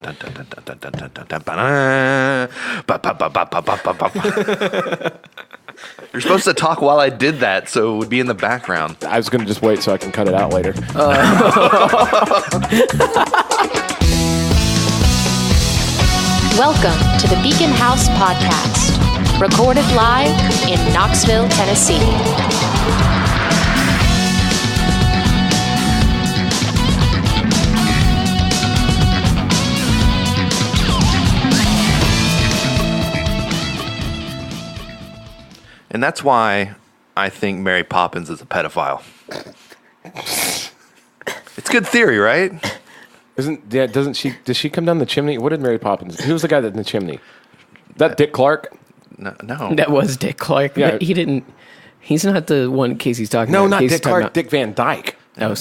You're supposed to talk while I did that, so it would be in the background. I was going to just wait so I can cut it out later. Welcome to the Beacon House Podcast, recorded live in Knoxville, Tennessee. And that's why I think Mary Poppins is a pedophile. It's good theory, right? Does she come down the chimney? What did Mary Poppins? Who was the guy that in the chimney? That Dick Clark? No. That was Dick Clark. Yeah. He's not the one Casey's talking about. No, not Casey's Dick talking Clark. about- Dick Van Dyke. No,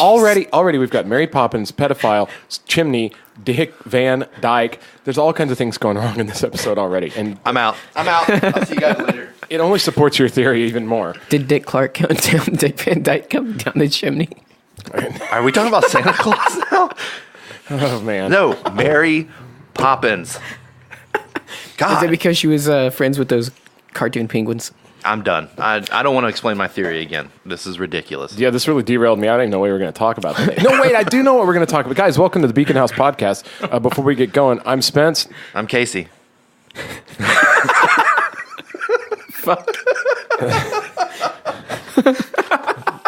Already we've got Mary Poppins, pedophile, chimney, Dick Van Dyke. There's all kinds of things going wrong in this episode already, and I'm out. I'll see you guys later. it only supports your theory even more. Did Dick Clark come down? Dick Van Dyke come down the chimney? Are we talking about Santa Claus now? Oh man, No, Mary Poppins. Is God, it because she was friends with those cartoon penguins? I'm done. I don't want to explain my theory again. This is ridiculous. yeah, this really derailed me. I didn't know what we were going to talk about today. No, wait, I do know what we're going to talk about. Guys, welcome to the Beacon House Podcast. Before we get going, I'm Spence. I'm Casey. Fuck.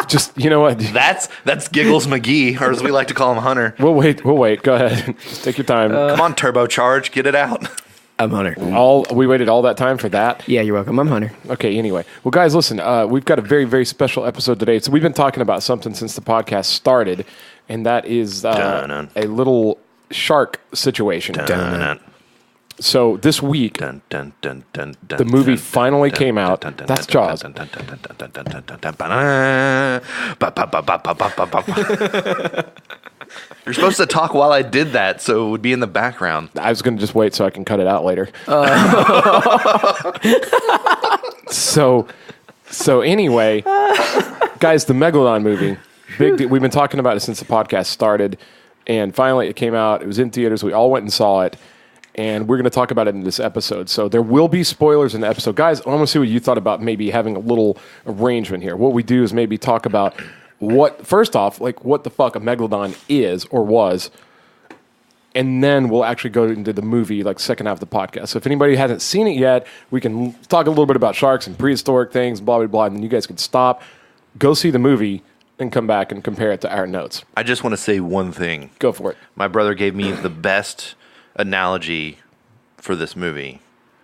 Just, you know what? That's Giggles McGee, or as we like to call him, Hunter. We'll wait. Go ahead. Just take your time. Come on, turbocharge, get it out. I'm Hunter. We waited all that time for that. Yeah, you're welcome. I'm Hunter. Okay, anyway. Well, guys, listen, we've got a very, very special episode today. So we've been talking about something since the podcast started, and that is Dun-dun. a little shark situation. Dun, So this week, dun, dun, dun, dun, dun, the movie dun, finally dun, came dun, out. dun, dun, That's dun, Jaws. dun, dun, dun, dun, dun, dun, dun, dun, dun, ba-da. Ba-ba-ba-ba-ba-ba-ba. You're supposed to talk while I did that, so it would be in the background. I was going to just wait so I can cut it out later. So anyway, guys, the Megalodon movie, we've been talking about it since the podcast started, and finally it came out. It was in theaters. We all went and saw it, and we're going to talk about it in this episode. So there will be spoilers in the episode. Guys, I want to see what you thought about maybe having a little arrangement here. What we do is maybe talk about what the fuck a Megalodon is or was, and then we'll actually go into the movie, like second half of the podcast. So if anybody hasn't seen it yet, we can talk a little bit about sharks and prehistoric things, blah, blah, blah, and then you guys can stop, go see the movie, and come back and compare it to our notes. I just want to say one thing. Go for it. My brother gave me the best analogy for this movie,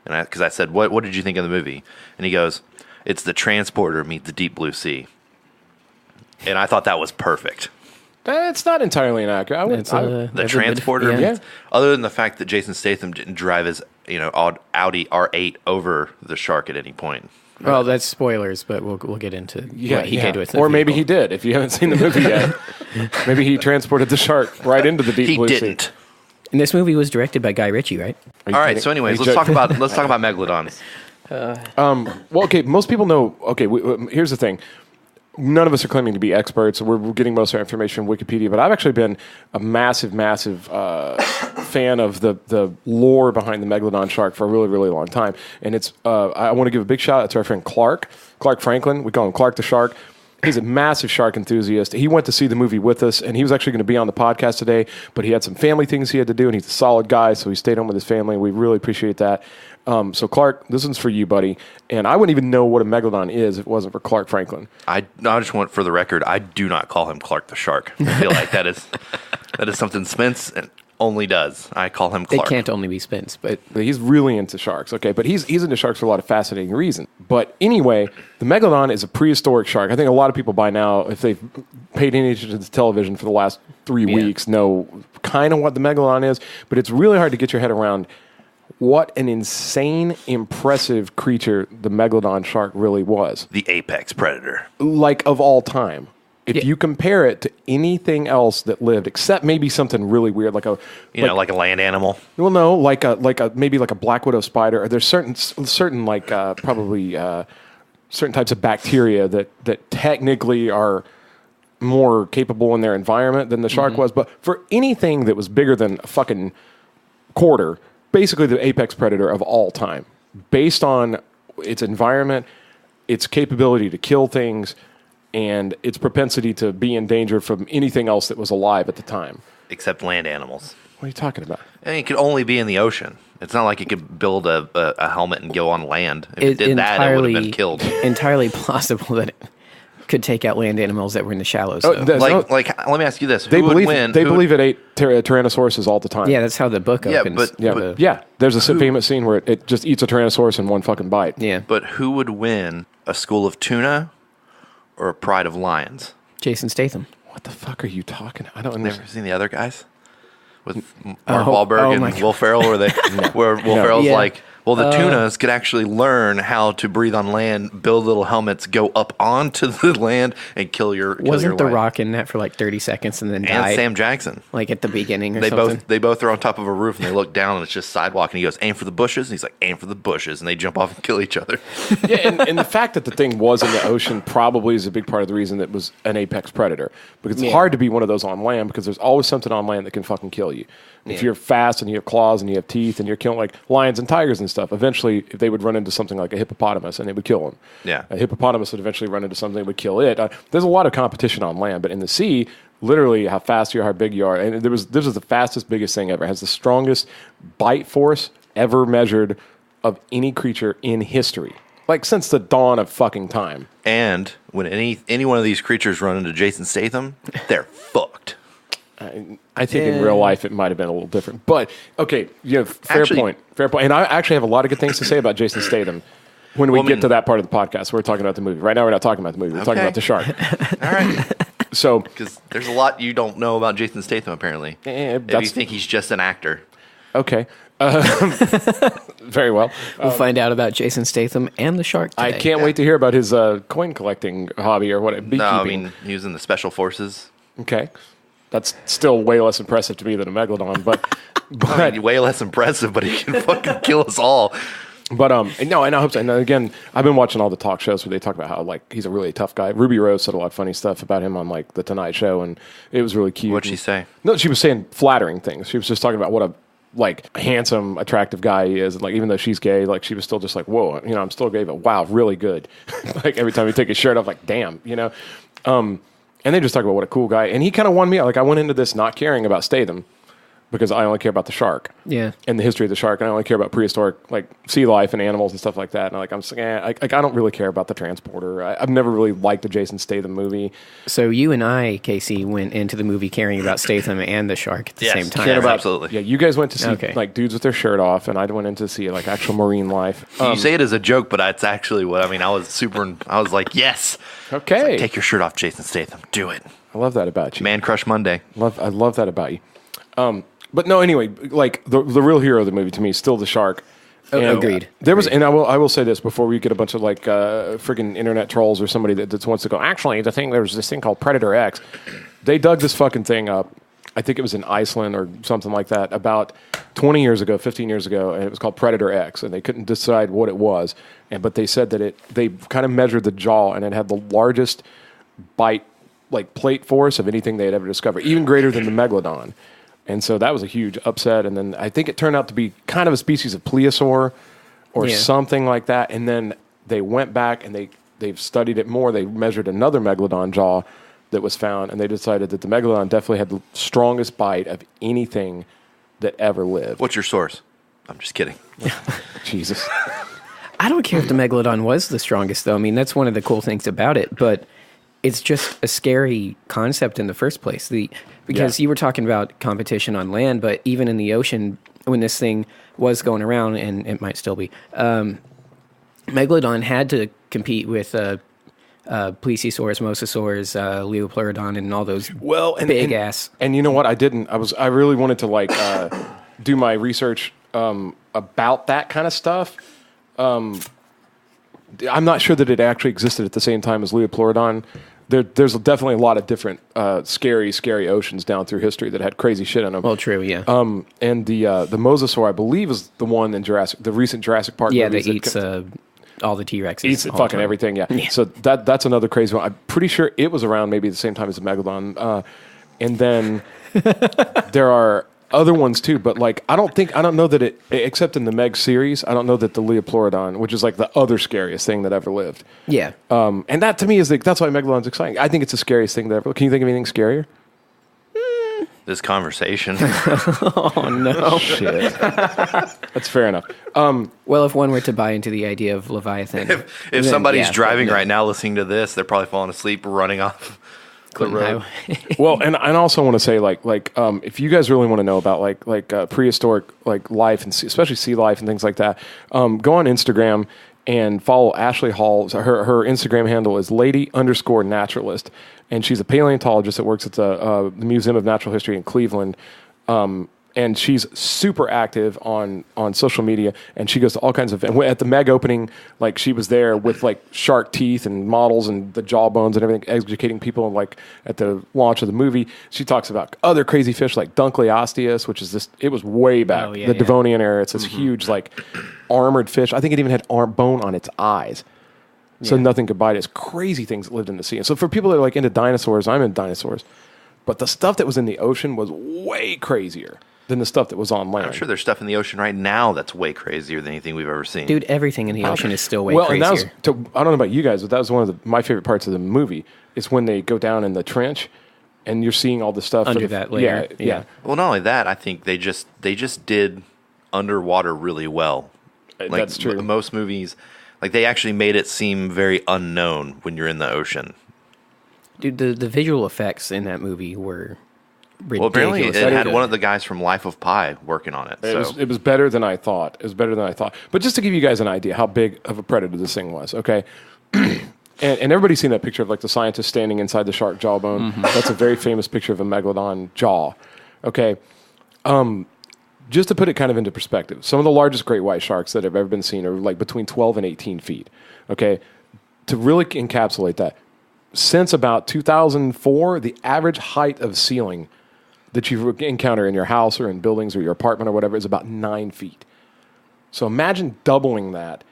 and because I said, "What did you think of the movie?" And he goes, "It's the Transporter meet the Deep Blue Sea," and I thought that was perfect. It's not entirely inaccurate. The Transporter, yeah. other than the fact that Jason Statham didn't drive his Audi R8 over the shark at any point. Well, that's spoilers, but we'll get into what he did with it. Or maybe he did, if you haven't seen the movie yet. Maybe he transported the shark right into the Deep Blue Sea. He didn't. And this movie was directed by Guy Ritchie, right? All right. So, anyways, let's talk about Megalodon. Well, okay, most people know. Okay, here's the thing. None of us are claiming to be experts. We're getting most of our information from Wikipedia, but I've actually been a massive fan of the lore behind the Megalodon shark for a really, really long time. And it's I want to give a big shout out to our friend Clark Franklin. We call him Clark the Shark. He's a massive shark enthusiast. He went to see the movie with us, and he was actually going to be on the podcast today, but he had some family things he had to do, and he's a solid guy, so he stayed home with his family. We really appreciate that. So, Clark, this one's for you, buddy. And I wouldn't even know what a Megalodon is if it wasn't for Clark Franklin. I just want, for the record, I do not call him Clark the Shark. I feel like that is something Spence only does. I call him Clark. It can't only be Spence, but He's really into sharks, okay? But he's into sharks for a lot of fascinating reasons. But anyway, the Megalodon is a prehistoric shark. I think a lot of people by now, if they've paid any attention to television for the last 3 weeks, know kind of what the Megalodon is. But it's really hard to get your head around what an insane, impressive creature the Megalodon shark really was. The apex predator. Like, of all time. If you compare it to anything else that lived, except maybe something really weird, like a land animal. Well, no, maybe like a black widow spider. Or there's certain certain types of bacteria that technically are more capable in their environment than the shark was. But for anything that was bigger than a fucking quarter, basically the apex predator of all time, based on its environment, its capability to kill things, and its propensity to be in danger from anything else that was alive at the time. Except land animals. What are you talking about? I mean, it could only be in the ocean. It's not like it could build a helmet and go on land. If it did that, it would have been killed. Entirely plausible that it could take out land animals that were in the shallows. Oh, though. Let me ask you this: They Who would believe win? they Who believe it ate Tyrannosauruses all the time. Yeah, that's how the book Yeah, opens. but- There's a famous scene where it just eats a Tyrannosaurus in one fucking bite. Yeah. But who would win, a school of tuna or a pride of lions? Jason Statham. What the fuck are you talking? I don't Never understand. seen the other guys with Mark Oh, Wahlberg oh and my God. Will Ferrell, where Will Ferrell's Yeah. like, well, the tunas could actually learn how to breathe on land, build little helmets, go up onto the land, and kill your. Wasn't The wife. Rock in that for like 30 seconds and then And died? Sam Jackson. Like at the beginning or They something? both are on top of a roof and they look down and it's just sidewalk and he goes, aim for the bushes, and he's like, aim for the bushes, and they jump off and kill each other. Yeah, and the fact that the thing was in the ocean probably is a big part of the reason that it was an apex predator. Because it's hard to be one of those on land because there's always something on land that can fucking kill you. If you're fast and you have claws and you have teeth and you're killing like lions and tigers and stuff, eventually if they would run into something like a hippopotamus and it would kill them. Yeah. A hippopotamus would eventually run into something that would kill it. There's a lot of competition on land, but in the sea, literally how fast you are, how big you are. And this was the fastest, biggest thing ever. It has the strongest bite force ever measured of any creature in history. Like since the dawn of fucking time. And when any one of these creatures run into Jason Statham, they're fucked. I think in real life it might have been a little different. But, okay, fair point. Fair point. And I actually have a lot of good things to say about Jason Statham when we get to that part of the podcast. We're talking about the movie. Right now we're not talking about the movie. We're talking about the shark. All right. So, Because there's a lot you don't know about Jason Statham, apparently. If you think he's just an actor. okay. Very well. We'll find out about Jason Statham and the shark today. I can't wait to hear about his coin collecting hobby or what, beekeeping. No, I mean, he was in the Special Forces. Okay. That's still way less impressive to me than a megalodon, but I mean, way less impressive, but he can fucking kill us all. But no, and I hope so. And again, I've been watching all the talk shows where they talk about how like he's a really tough guy. Ruby Rose said a lot of funny stuff about him on like the Tonight Show, and it was really cute. What'd she say? No, she was saying flattering things. She was just talking about what a like handsome, attractive guy he is. And like even though she's gay, like she was still just like, whoa, I'm still gay, but wow, really good. Like every time he take his shirt off, like damn, And they just talk about what a cool guy. And he kind of won me. Like I went into this not caring about Statham because I only care about the shark. Yeah. And the history of the shark. And I only care about prehistoric like sea life and animals and stuff like that. And I'm just like, I don't really care about the transporter. I've never really liked the Jason Statham movie. So you and I, Casey, went into the movie caring about Statham and the shark at the same time. Yes, absolutely. Yeah, you guys went to see Okay. like dudes with their shirt off, and I went in to see like actual marine life. You say it as a joke, but it's actually what I mean. I was like, yes. Okay. Take your shirt off, Jason Statham. Do it. I love that about you. Man Crush Monday. I love that about you. But no, anyway, like the real hero of the movie to me is still the shark. And Agreed. There was, and I will say this before we get a bunch of like friggin' internet trolls or somebody that wants to go. Actually, there's this thing called Predator X. They dug this fucking thing up. I think it was in Iceland or something like that about 20 years ago, 15 years ago, and it was called Predator X, and they couldn't decide what it was. But they said that they kind of measured the jaw, and it had the largest bite, like plate force of anything they had ever discovered, even greater than the Megalodon. And so that was a huge upset. And then I think it turned out to be kind of a species of plesiosaur or something like that. And then they went back and they've studied it more. They measured another Megalodon jaw that was found, and they decided that the Megalodon definitely had the strongest bite of anything that ever lived. What's your source? I'm just kidding. Jesus. I don't care if the Megalodon was the strongest, though. I mean, that's one of the cool things about it, but it's just a scary concept in the first place. Because you were talking about competition on land, but even in the ocean, when this thing was going around, and it might still be, Megalodon had to compete with plesiosaurs, mosasaurs, Leopleurodon, and all those big ass. And you know what? I really wanted to like do my research about that kind of stuff. I'm not sure that it actually existed at the same time as Leopleurodon. There's definitely a lot of different scary oceans down through history that had crazy shit in them. Well, true, yeah. And the mosasaur, I believe, is the one in the recent Jurassic Park. Yeah, movies that eats all the T-Rexes. Eats all fucking the everything, yeah. So that's another crazy one. I'm pretty sure it was around maybe the same time as the Megalodon. And then there are other ones too, but like I don't know that it, except in the Meg series, I don't know that the Leoplerodon, which is like the other scariest thing that ever lived. Yeah. And that to me is that's why Megalodon's exciting. I think it's the scariest thing that ever. Can you think of anything scarier? This conversation. Oh no. Shit. That's fair enough. Well, if one were to buy into the idea of Leviathan, If then, somebody's yeah, driving but no. right now listening to this, they're probably falling asleep, running off the Clinton road. Highway. Well, and I also want to say if you guys really want to know about prehistoric life and especially sea life and things like that, go on Instagram and follow Ashley Hall. Her Instagram handle is lady_naturalist, and she's a paleontologist that works at the Museum of Natural History in Cleveland. And she's super active on social media, and she goes to all kinds of at the Meg opening. Like she was there with like shark teeth and models and the jawbones and everything, educating people. And like at the launch of the movie, she talks about other crazy fish like Dunkleosteus, which is this. It was way back the Devonian era. It's this huge like armored fish. I think it even had bone on its eyes, so nothing could bite it. It's crazy things that lived in the sea. And so for people that are like into dinosaurs, I'm into dinosaurs, but the stuff that was in the ocean was way crazier than the stuff that was on land. I'm sure there's stuff in the ocean right now that's way crazier than anything we've ever seen. Dude, everything in the ocean is still way And crazier. that was, I don't know about you guys, but that was one of my favorite parts of the movie. Is when they go down in the trench, and you're seeing all the stuff Under that layer. Yeah. Well, not only that, I think they just did underwater really well. Like, That's true. Most movies, like they actually made it seem very unknown when you're in the ocean. Dude, the visual effects in that movie were ridiculous. Well, apparently it had good. one of the guys from Life of Pi working on it. It was better than I thought. But just to give you guys an idea how big of a predator this thing was, okay? and everybody's seen that picture of like the scientist standing inside the shark jawbone. Mm-hmm. That's a very famous picture of a megalodon jaw. Okay. Just to put it kind of into perspective, some of the largest great white sharks that have ever been seen are like between 12 and 18 feet. Okay. To really encapsulate that, since about 2004, the average height of ceiling that you encounter in your house or in buildings or your apartment or whatever is about 9 feet. So imagine doubling that,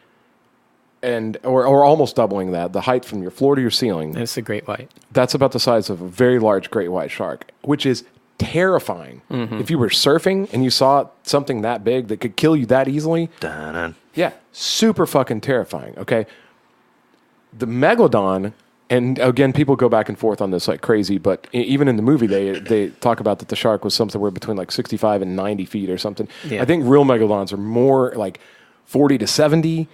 or almost doubling that, the height from your floor to your ceiling. That's a great white. That's about the size of a very large great white shark, which is terrifying. Mm-hmm. If you were surfing and you saw something that big that could kill you that easily, Dun-dun. yeah, super fucking terrifying, okay? The Megalodon, and again, people go back and forth on this like crazy, but even in the movie, they talk about that the shark was somewhere between like 65 and 90 feet or something. Yeah. I think real megalodons are more like 40 to 70.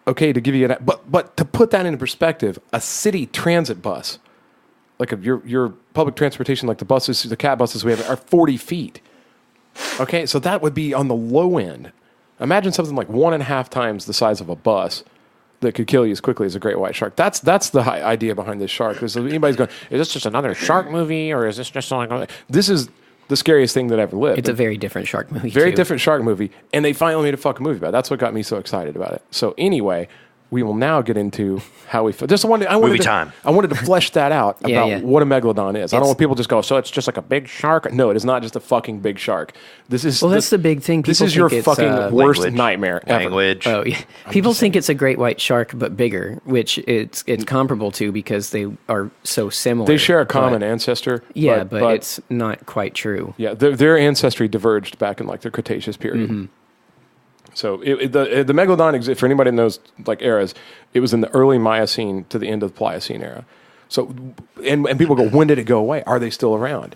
Okay, to give you but to put that into perspective, a city transit bus, like your public transportation, like the cat buses we have, are 40 feet. Okay, so that would be on the low end. Imagine something like 1.5 times the size of a bus that could kill you as quickly as a great white shark. That's the idea behind this shark. Because anybody's going, is this just another shark movie, or is this just something? This is the scariest thing that ever lived. It's a very different shark movie. Very too. different shark movie, and they finally made a fucking movie about it. That's what got me so excited about it. So anyway, we will now get into how we. I wanted to flesh that out about what a megalodon is. I don't want people to just go, so it's just like a big shark. No, it is not just a fucking big shark. This is Well, that's the big thing. This People is your think it's, fucking worst language. nightmare ever. Language. Oh yeah, people think it's a great white shark but bigger, which it's comparable to because they are so similar. They share a common but, ancestor. Yeah, but it's not quite true. Yeah, their ancestry diverged back in like the Cretaceous period. Mm-hmm. So the Megalodon, for anybody that knows like eras, it was in the early Miocene to the end of the Pliocene era. So and people go, when did it go away? Are they still around?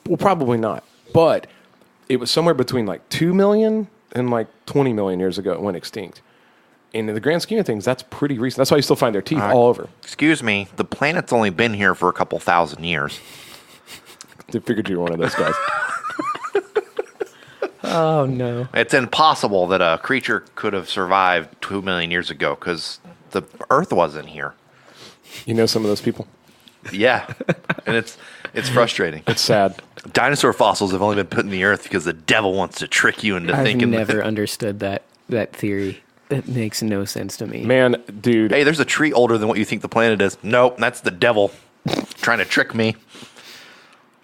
Well, probably not. But it was somewhere between like 2 million and like 20 million years ago it went extinct. And in the grand scheme of things, that's pretty recent. That's why you still find their teeth all over. Excuse me, the planet's only been here for a couple thousand years. They figured you were one of those guys. Oh no! It's impossible that a creature could have survived 2 million years ago because the Earth wasn't here. You know some of those people? Yeah, and it's frustrating. It's sad. Dinosaur fossils have only been put in the Earth because the devil wants to trick you into I've thinking. never understood that theory. It makes no sense to me. Man, dude. Hey, there's a tree older than what you think the planet is. Nope, that's the devil trying to trick me.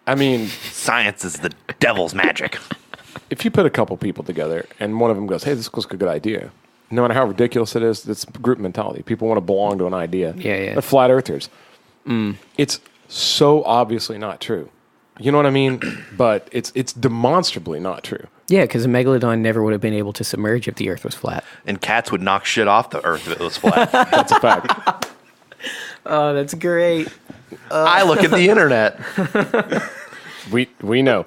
I mean, Science is the devil's magic. if you put a couple people together and one of them goes, hey, this looks like a good idea, no matter how ridiculous it is, it's group mentality. People want to belong to an idea. Yeah, yeah. They're flat earthers. It's so obviously not true. You know what I mean? But it's demonstrably not true. Yeah, because a megalodon never would have been able to submerge if the Earth was flat. And cats would knock shit off the earth if it was flat. That's a fact. Oh, that's great. I look at the internet. We know.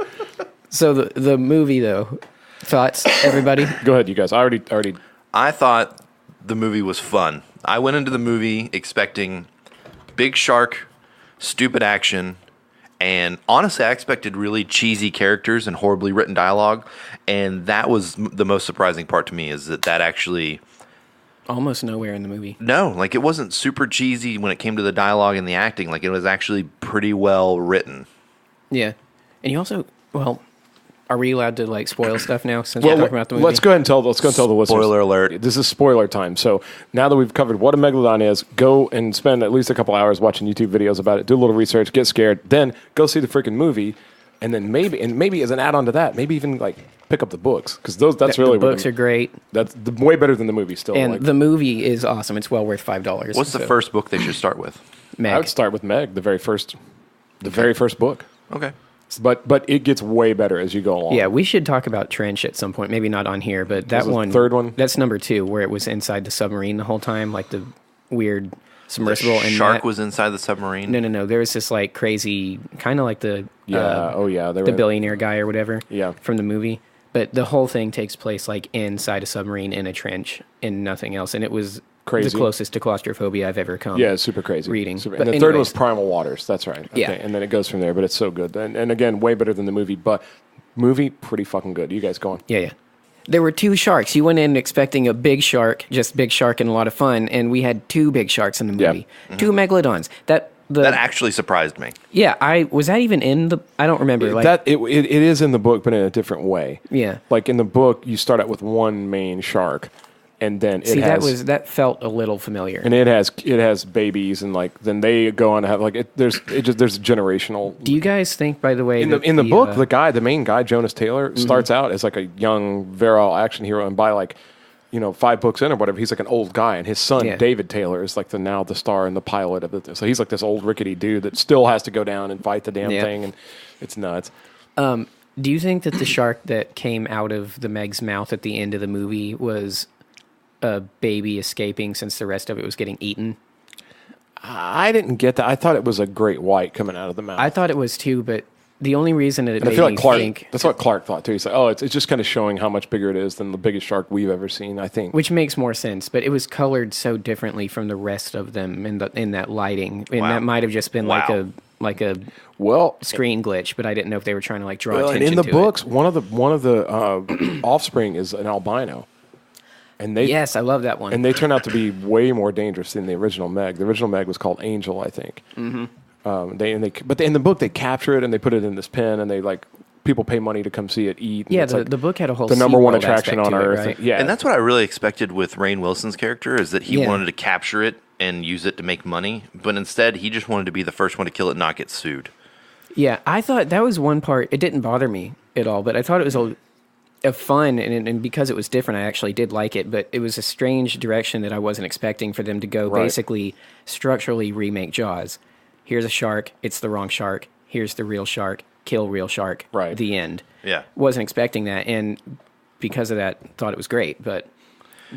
So the movie, though, thoughts, everybody? Go ahead, you guys. I already. I thought the movie was fun. I went into the movie expecting big shark, stupid action, and honestly, I expected really cheesy characters and horribly written dialogue. And that was the most surprising part to me, is that actually... Almost nowhere in the movie. No, like it wasn't super cheesy when it came to the dialogue and the acting. Like it was actually pretty well written. Yeah. And you also, well, are we allowed to like spoil stuff now since we're talking about the movie? Let's go ahead and tell the listeners. Spoiler alert. This is spoiler time. So now that we've covered what a megalodon is, go and spend at least a couple hours watching YouTube videos about it. Do a little research, get scared, then go see the freaking movie, and then maybe as an add-on to that, maybe even like pick up the books, because that's really the books are great. That's way better than the movie still. And the movie is awesome. It's well worth $5. What's the first book they should start with? Meg. I would start with Meg, the very first book. Okay. But it gets way better as you go along. Yeah, we should talk about Trench at some point. Maybe not on here, but that Was it one, the third one? That's number 2, where it was inside the submarine the whole time, like the weird submersible. The and shark was inside the submarine. No. There was this like crazy, kind of like the the billionaire guy or whatever. Yeah. From the movie, but the whole thing takes place like inside a submarine in a trench and nothing else, and it was Crazy. the closest to claustrophobia I've ever come. Yeah, it's super crazy. Reading. Super, But and the third anyways. was Primal Waters. That's right. Yeah. And then it goes from there, but it's so good. And again, way better than the movie, but movie, pretty fucking good. You guys go on. Yeah. There were 2 sharks. You went in expecting a big shark, just big shark and a lot of fun, and we had 2 big sharks in the Yeah. movie. 2 megalodons. That actually surprised me. Yeah, was that even in the? I don't remember. It is in the book, but in a different way. Yeah. Like in the book, you start out with one main shark, and then that felt a little familiar. and it has babies, and like then they go on to have like there's generational. Do you guys think, by the way, In the book, the main guy, Jonas Taylor, starts out as like a young, virile action hero, and by like 5 books in or whatever, he's like an old guy, and his son David Taylor is like the star and the pilot of it. So he's like this old rickety dude that still has to go down and fight the damn thing, and it's nuts. do you think that the shark that came out of the Meg's mouth at the end of the movie was a baby escaping since the rest of it was getting eaten? I didn't get that. I thought it was a great white coming out of the mouth. I thought it was too, but the only reason that it And I made feel me like Clark. think, That's what Clark thought too. He's like, "Oh, it's just kind of showing how much bigger it is than the biggest shark we've ever seen." I think, which makes more sense, but it was colored so differently from the rest of them in that lighting, and Wow. that might have just been like a well, screen glitch. But I didn't know if they were trying to like draw and attention in the to books, one of the offspring is an albino, and they Yes, I love that one. and they turn out to be way more dangerous than the original Meg. The original Meg was called Angel, I think. Mm-hmm. But in the book they capture it and they put it in this pen, and they like people pay money to come see it eat. And yeah, it's the book had a whole the number one SeaWorld attraction aspect on to it, Earth. right? Yeah, And that's what I really expected with Rainn Wilson's character, is that he Yeah. wanted to capture it and use it to make money, but instead he just wanted to be the first one to kill it and not get sued. Yeah, I thought that was one part. It didn't bother me at all, but I thought it was a fun, and because it was different, I actually did like it. But it was a strange direction that I wasn't expecting for them to go. Right. Basically, structurally remake Jaws. Here's a shark. It's the wrong shark. Here's the real shark. Kill real shark. Right. The end. Yeah. Wasn't expecting that, and because of that, thought it was great. But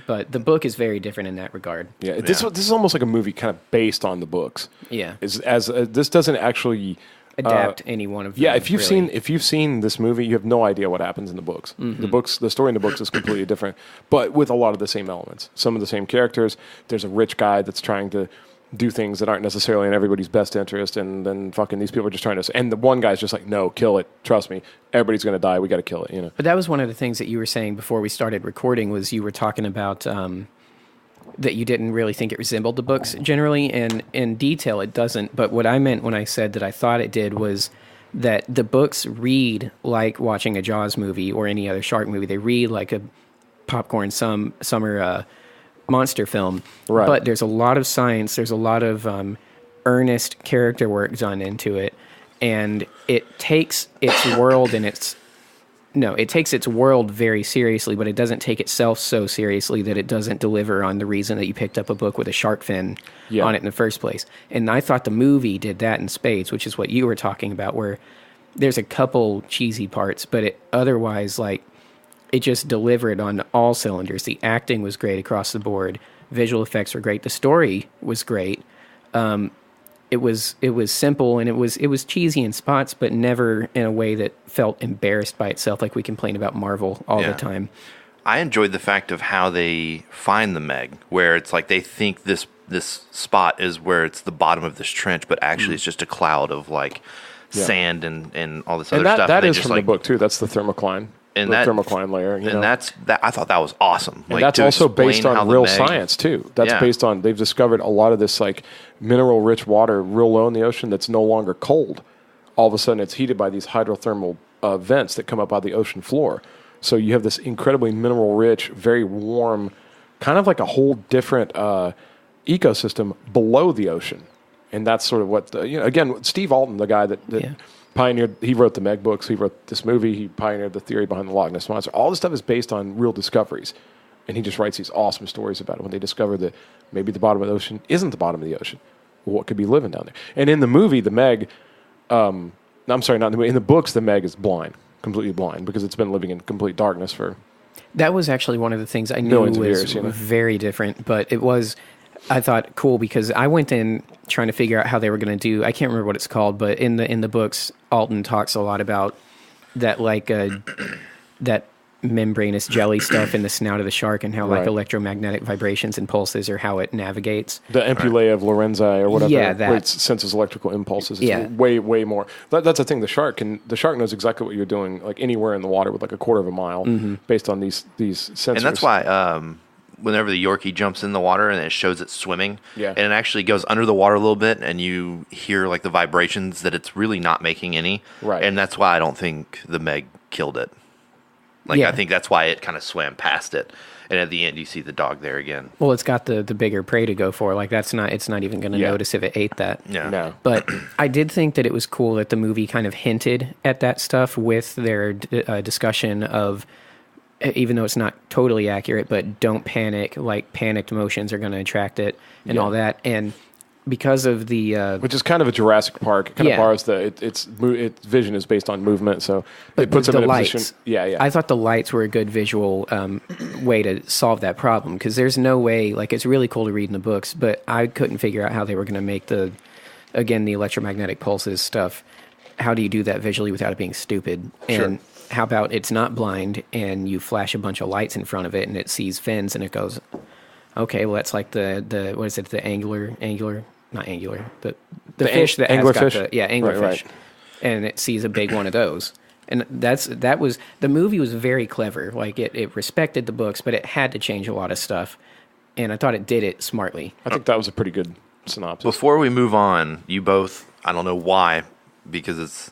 the book is very different in that regard. yeah. This is almost like a movie kind of based on the books. Yeah. This doesn't actually Adapt any one of them. Yeah, if you've really. seen this movie, you have no idea what happens in the books. Mm-hmm. The story in the books is completely different, but with a lot of the same elements. Some of the same characters. There's a rich guy that's trying to do things that aren't necessarily in everybody's best interest, and then fucking these people are just trying to. And the one guy's just like, "No, kill it. Trust me, everybody's going to die. We got to kill it." You know. But that was one of the things that you were saying before we started recording. Was you were talking about that you didn't really think it resembled the books generally, and in detail it doesn't. But what I meant when I said that I thought it did was that the books read like watching a Jaws movie or any other shark movie. They read like a popcorn summer monster film. Right. But there's a lot of science. There's a lot of earnest character work done into it, and it takes its world and it takes its world very seriously, but it doesn't take itself so seriously that it doesn't deliver on the reason that you picked up a book with a shark fin on it in the first place. And I thought the movie did that in spades, which is what you were talking about, where there's a couple cheesy parts, but otherwise, like, it just delivered on all cylinders. The acting was great across the board. Visual effects were great. The story was great. It was simple, and it was cheesy in spots, but never in a way that felt embarrassed by itself, like we complain about Marvel all the time. I enjoyed the fact of how they find the Meg, where it's like they think this spot is where it's the bottom of this trench, but actually it's just a cloud of like sand and all this other stuff. That and is from the book too. That's the thermocline. And the that thermocline layer. And that's that. I thought that was awesome. And that's also based on real science too. That's based on, they've discovered a lot of this like mineral rich water real low in the ocean that's no longer cold. All of a sudden it's heated by these hydrothermal vents that come up out of the ocean floor. So you have this incredibly mineral rich, very warm, kind of like a whole different ecosystem below the ocean. And that's sort of what, again, Steve Alton, the guy that pioneered, he wrote the Meg books, he wrote this movie, he pioneered the theory behind the Loch Ness Monster. All this stuff is based on real discoveries. And he just writes these awesome stories about it when they discover that maybe the bottom of the ocean isn't the bottom of the ocean. What could be living down there? And in the movie, the Meg, I'm sorry, not in the movie, in the books, the Meg is blind, completely blind, because it's been living in complete darkness for... That was actually one of the things I knew was very different, but it was... I thought cool because I went in trying to figure out how they were going to do. I can't remember what it's called, but in the books, Alton talks a lot about that, like that membranous jelly stuff in the snout of the shark, and how like electromagnetic vibrations and pulses are how it navigates. The ampullae of Lorenzi or whatever. Yeah, that. Where it senses electrical impulses. It's way more. That's the thing. The shark knows exactly what you're doing, like anywhere in the water with like a quarter of a mile, based on these sensors. And that's why. Whenever the Yorkie jumps in the water and it shows it swimming, and it actually goes under the water a little bit, and you hear like the vibrations that it's really not making any. Right. And that's why I don't think the Meg killed it. Like I think that's why it kind of swam past it. And at the end, you see the dog there again. Well, it's got the bigger prey to go for. Like it's not even going to notice if it ate that. Yeah. No. But I did think that it was cool that the movie kind of hinted at that stuff with their discussion of, even though it's not totally accurate, but don't panic, like panicked emotions are going to attract it and all that. And because of the... which is kind of a Jurassic Park. It kind of borrows its vision is based on movement, so it puts them in a position... Yeah. I thought the lights were a good visual way to solve that problem, because there's no way... Like, it's really cool to read in the books, but I couldn't figure out how they were going to make the electromagnetic pulses stuff. How do you do that visually without it being stupid? And how about it's not blind and you flash a bunch of lights in front of it and it sees fins and it goes, okay, well that's like the what is it, the the fish that has got the anglerfish, right. And it sees a big one of those. And that was the movie was very clever. Like it respected the books, but it had to change a lot of stuff, and I thought it did it smartly. I think that was a pretty good synopsis. Before we move on, you both, I don't know why, because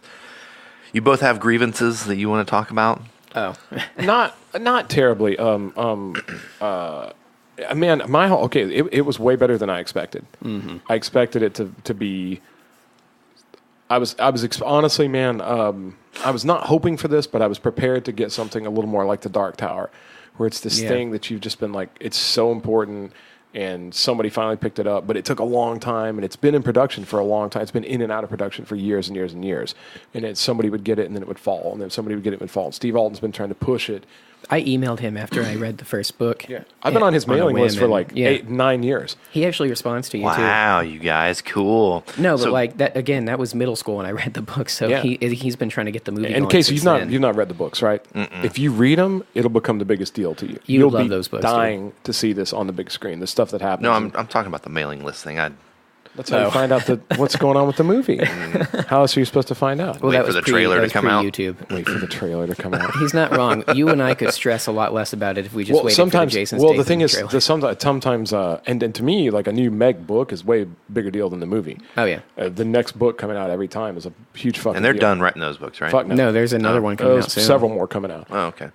you both have grievances that you want to talk about? Oh. not terribly. Man, it was way better than I expected. Mm-hmm. I expected it to be... honestly, man, I was not hoping for this, but I was prepared to get something a little more like The Dark Tower, where it's this thing that you've just been like, it's so important, and somebody finally picked it up, but it took a long time, and it's been in production for a long time. It's been in and out of production for years and years and years. And somebody would get it, and then it would fall, and then somebody would get it and it would fall. And Steve Alton's been trying to push it. I emailed him after I read the first book. Yeah, I've been on his mailing list for like 8-9 years. He actually responds to you too. Wow, you guys, cool. No, but like that again. That was middle school when I read the book, so he's been trying to get the movie. In case you've not read the books, right? Mm-mm. If you read them, it'll become the biggest deal to you. You'll love those books. Dying to see this on the big screen. The stuff that happens. No, I'm talking about the mailing list thing. That's how you find out what's going on with the movie. How else are you supposed to find out? Well, Wait for the trailer to come out. YouTube. Wait for the trailer to come out. He's not wrong. You and I could stress a lot less about it if we just waited for the Jason Statham Well, the thing is, sometimes, and to me, like a new Meg book is way bigger deal than the movie. Oh yeah. The next book coming out every time is a huge fucking. And they're deal. done writing those books, right? Fuck no. No, there's another one coming out soon. Several more coming out. Oh, okay.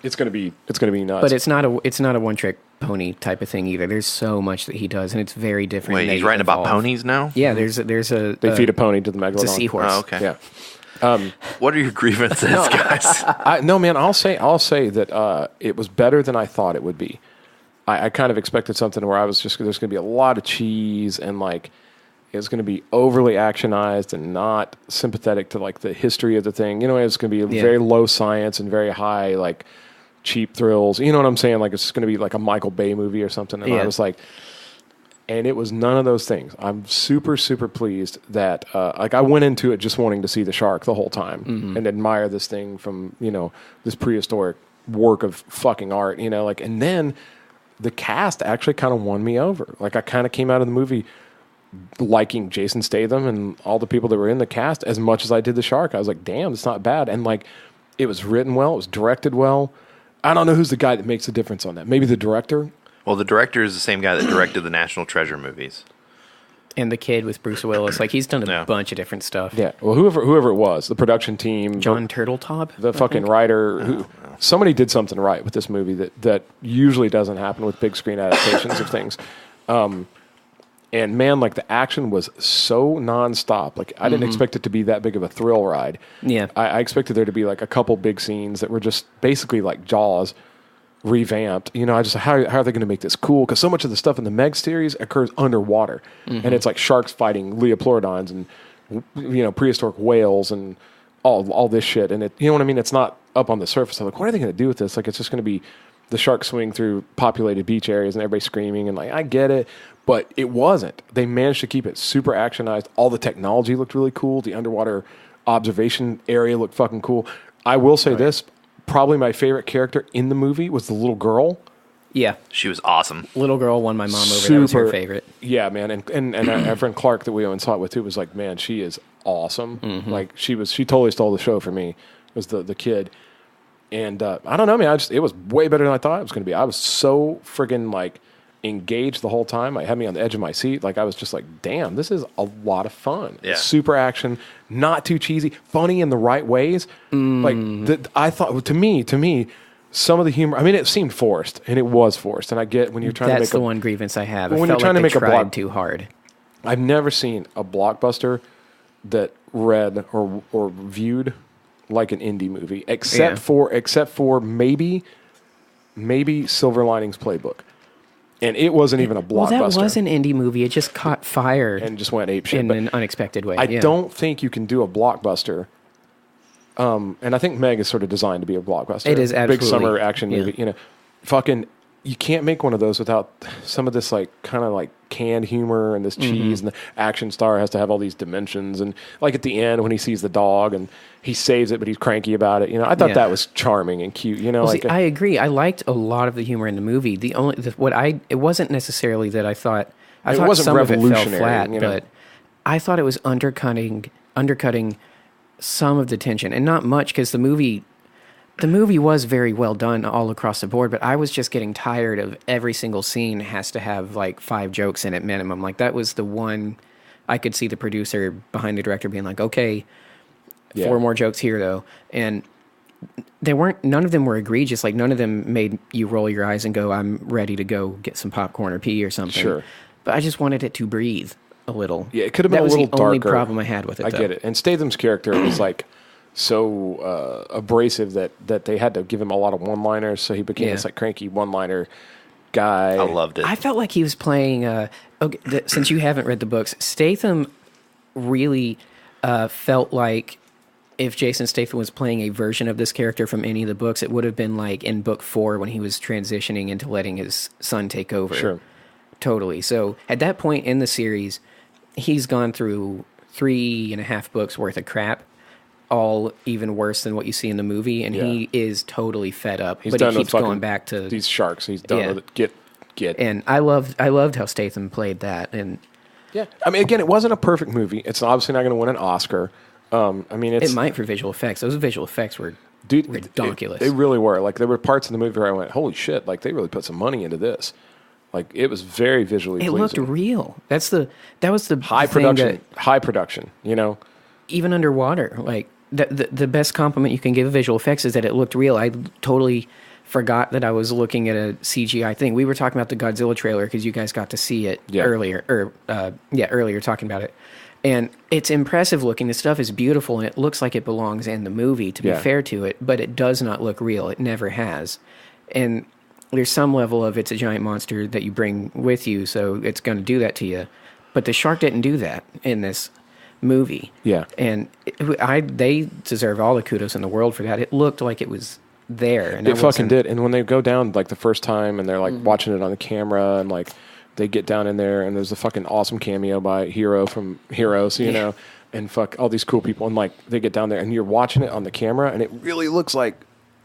It's gonna be nuts. But it's not a one trick pony type of thing either. There's so much that he does, and it's very different. Wait, he's writing about ponies now? Yeah, there's a they feed a pony to the Megalodon. It's a seahorse. Oh, okay. Yeah. What are your grievances, guys? No, man. I'll say that it was better than I thought it would be. I kind of expected something where I was just there's going to be a lot of cheese and like It's going to be overly actionized and not sympathetic to like the history of the thing. You know, it's going to be very low science and very high like cheap thrills. You know what I'm saying? Like it's going to be like a Michael Bay movie or something. And I was like, and it was none of those things. I'm super, super pleased that like I went into it just wanting to see the shark the whole time and admire this thing from, you know, this prehistoric work of fucking art, you know, like, and then the cast actually kind of won me over. Like I kind of came out of the movie liking Jason Statham and all the people that were in the cast as much as I did the shark. I was like, damn, it's not bad. And like, it was written well. It was directed well. I don't know who's the guy that makes the difference on that. Maybe the director? Well, the director is the same guy that directed the National Treasure movies. And the kid with Bruce Willis. Like, he's done a bunch of different stuff. Yeah. Well, whoever it was, the production team. John Turteltaub? The fucking writer. Somebody did something right with this movie that usually doesn't happen with big screen adaptations of things. And man, like the action was so nonstop. Like I didn't expect it to be that big of a thrill ride. Yeah. I expected there to be like a couple big scenes that were just basically like Jaws revamped. You know, I just, how are they going to make this cool? Because so much of the stuff in the Meg series occurs underwater. And it's like sharks fighting Leopleurodons and, you know, prehistoric whales and all this shit. And it, you know what I mean? It's not up on the surface. I'm like, what are they going to do with this? Like, it's just going to be the sharks swing through populated beach areas and everybody screaming and like, I get it. But it wasn't. They managed to keep it super actionized. All the technology looked really cool. The underwater observation area looked fucking cool. I will say this, probably my favorite character in the movie was the little girl. Yeah. She was awesome. Little girl won my mom over. That was her favorite. Yeah, man. And our friend Clark that we went and saw it with too was like, man, she is awesome. Like she totally stole the show for me. It was the kid. And I don't know, man. It was way better than I thought it was going to be. I was so friggin' like engaged the whole time. It had me on the edge of my seat. Like I was just like, damn, this is a lot of fun. Yeah. Super action, not too cheesy, funny in the right ways. Like I thought to me, some of the humor. I mean, it seemed forced, and it was forced. And I get when you're trying to make that's the one grievance I have. When you're trying to make a block too hard. I've never seen a blockbuster that read or viewed like an indie movie, except for maybe Silver Linings Playbook. And it wasn't even a blockbuster. Well, that was an indie movie. It just caught fire. And just went apeshit. In an unexpected way. I don't think you can do a blockbuster. And I think Meg is sort of designed to be a blockbuster. It is absolutely. Big summer action movie. You know, fucking, you can't make one of those without some of this like kind of like canned humor and this cheese, and the action star has to have all these dimensions. And like at the end when he sees the dog and he saves it, but he's cranky about it. You know, I thought that was charming and cute. You know, well, I agree. I liked a lot of the humor in the movie. It wasn't necessarily that I thought it wasn't some of it fell revolutionary, flat, you know? but I thought it was undercutting some of the tension, and not much because the movie was very well done all across the board. But I was just getting tired of every single scene has to have like 5 jokes in it minimum. Like that was the one I could see the producer behind the director being like, okay. 4 more jokes here though, and none of them were egregious. Like none of them made you roll your eyes and go, "I'm ready to go get some popcorn or pee or something." Sure, but I just wanted it to breathe a little. Yeah, it could have been a little darker. That was the only problem I had with it. I get it. And Statham's character was like so abrasive that they had to give him a lot of one-liners, so he became this like cranky one-liner guy. I loved it. I felt like he was playing. Since you haven't read the books, Statham really felt like. If Jason Statham was playing a version of this character from any of the books, it would have been like in book 4 when he was transitioning into letting his son take over. Sure. Totally. So at that point in the series, he's gone through 3.5 books worth of crap, all even worse than what you see in the movie, and he is totally fed up. He's but done he keeps with going back to these sharks. He's done with it. Get. And I loved how Statham played that. And yeah, I mean, again, it wasn't a perfect movie. It's obviously not going to win an Oscar. I mean, it might for visual effects. Those visual effects were ridiculous. They really were. Like there were parts in the movie where I went, "Holy shit!" Like they really put some money into this. Like it was very visually pleasing. It looked real. That was the high production. High production. You know, even underwater, like the best compliment you can give visual effects is that it looked real. I totally forgot that I was looking at a CGI thing. We were talking about the Godzilla trailer because you guys got to see it earlier, earlier talking about it. And it's impressive looking. The stuff is beautiful, and it looks like it belongs in the movie, to be fair to it, but it does not look real. It never has. And there's some level of it's a giant monster that you bring with you, so it's going to do that to you. But the shark didn't do that in this movie. Yeah. And they deserve all the kudos in the world for that. It looked like it was there. And it fucking did. And when they go down like the first time and they're like watching it on the camera and like they get down in there and there's a fucking awesome cameo by Hero from Heroes, you know, and fuck all these cool people. And like they get down there and you're watching it on the camera and it really looks like,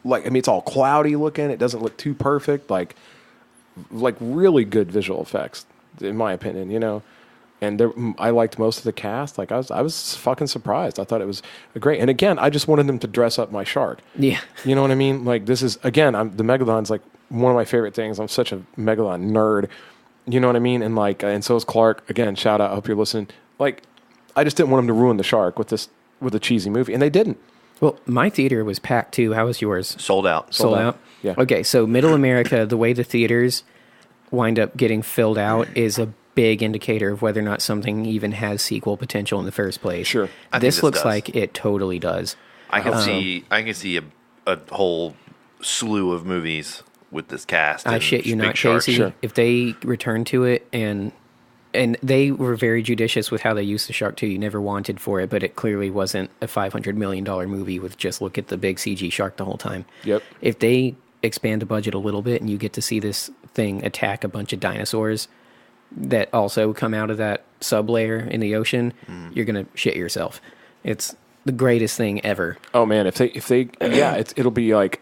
I mean, it's all cloudy looking. It doesn't look too perfect. Like really good visual effects, in my opinion, you know. And I liked most of the cast. Like I was fucking surprised. I thought it was great. And again, I just wanted them to dress up my shark. Yeah, you know what I mean. Like this is again, the Megalodon's like one of my favorite things. I'm such a Megalodon nerd. You know what I mean. And like, and so is Clark. Again, shout out. I hope you're listening. Like, I just didn't want them to ruin the shark with a cheesy movie, and they didn't. Well, my theater was packed too. How was yours? Sold out. Sold out. Yeah. Okay, so Middle America, the way the theaters wind up getting filled out is a big indicator of whether or not something even has sequel potential in the first place. Sure. I think This this looks does. like it totally does. I can see a whole slew of movies with this cast. I and shit you big not, sharks. Casey. Sure. If they return to it and they were very judicious with how they used the shark too. You never wanted for it, but it clearly wasn't a $500 million movie with just look at the big CG shark the whole time. Yep. If they expand the budget a little bit and you get to see this thing attack a bunch of dinosaurs that also come out of that sublayer in the ocean, you're gonna shit yourself. It's the greatest thing ever. Oh man, if they yeah, it'll be like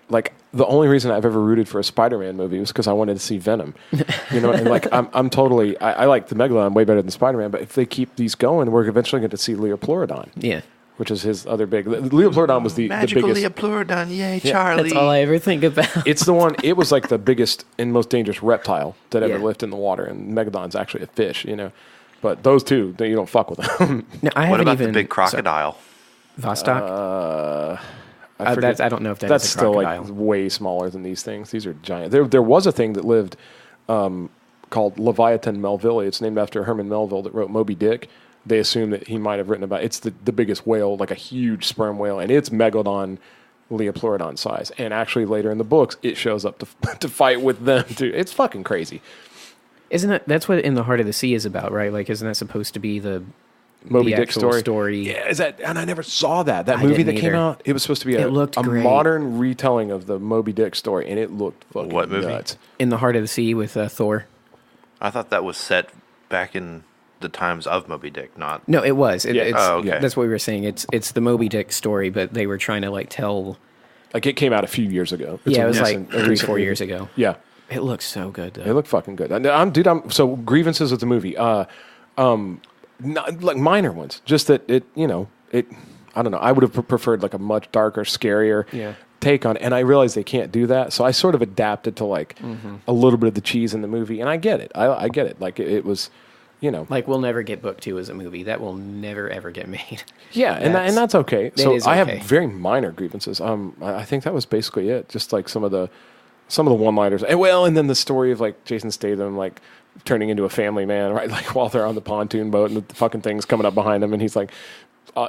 the only reason I've ever rooted for a Spider-Man movie was because I wanted to see Venom. You know, and like I'm totally I like the Megalodon way better than Spider-Man, but if they keep these going, we're eventually going to see Leopleurodon. Yeah. Which is his other big. Leopleurodon was the Magical biggest. Leopleurodon, yay, Charlie! That's all I ever think about. It's the one. It was like the biggest and most dangerous reptile that ever Yeah. lived in the water, and Megalodon's actually a fish. You know, but those two, you don't fuck with them. No, I What haven't about even, the big crocodile? Vostok? I forget. I don't know if That's is a still like crocodile. way smaller than these things. These are giant. There was a thing that lived called Leviathan Melville. It's named after Herman Melville that wrote Moby Dick. They assume that he might have written about. It's the biggest whale, like a huge sperm whale, and it's Megalodon, Leopleurodon size. And actually, later in the books, it shows up to fight with them too. It's fucking crazy. Isn't it? That's what In the Heart of the Sea is about, right? Like, isn't that supposed to be the Moby Dick actual story. Yeah, is that? And I never saw that. That I movie didn't that came either. out. It was supposed to be It looked a great. modern retelling of the Moby Dick story, and it looked fucking What movie? nuts. In the Heart of the Sea with Thor? I thought that was set back in the times of Moby Dick, not. No, it was. Yeah. It's, Oh, okay. That's what we were saying. It's the Moby Dick story, but they were trying to like tell. Like it came out a few years ago. It's Yeah, a it was recent- like a 3-4 recent years movie. ago. Yeah, It looks so good though. it looked fucking good. I'm so grievances with the movie. Not, like minor ones. Just that it. I don't know. I would have preferred like a much darker, scarier Yeah. take on it. And I realized they can't do that, so I sort of adapted to like a little bit of the cheese in the movie, and I get it. I get it. Like it was. Like we'll never get Book 2 as a movie. That will never ever get made. Yeah, and that's okay. It So is I okay. have very minor grievances. I think that was basically it. Just like some of the one-liners, and then the story of like Jason Statham like turning into a family man, right? Like while they're on the pontoon boat and the fucking thing's coming up behind him, and he's like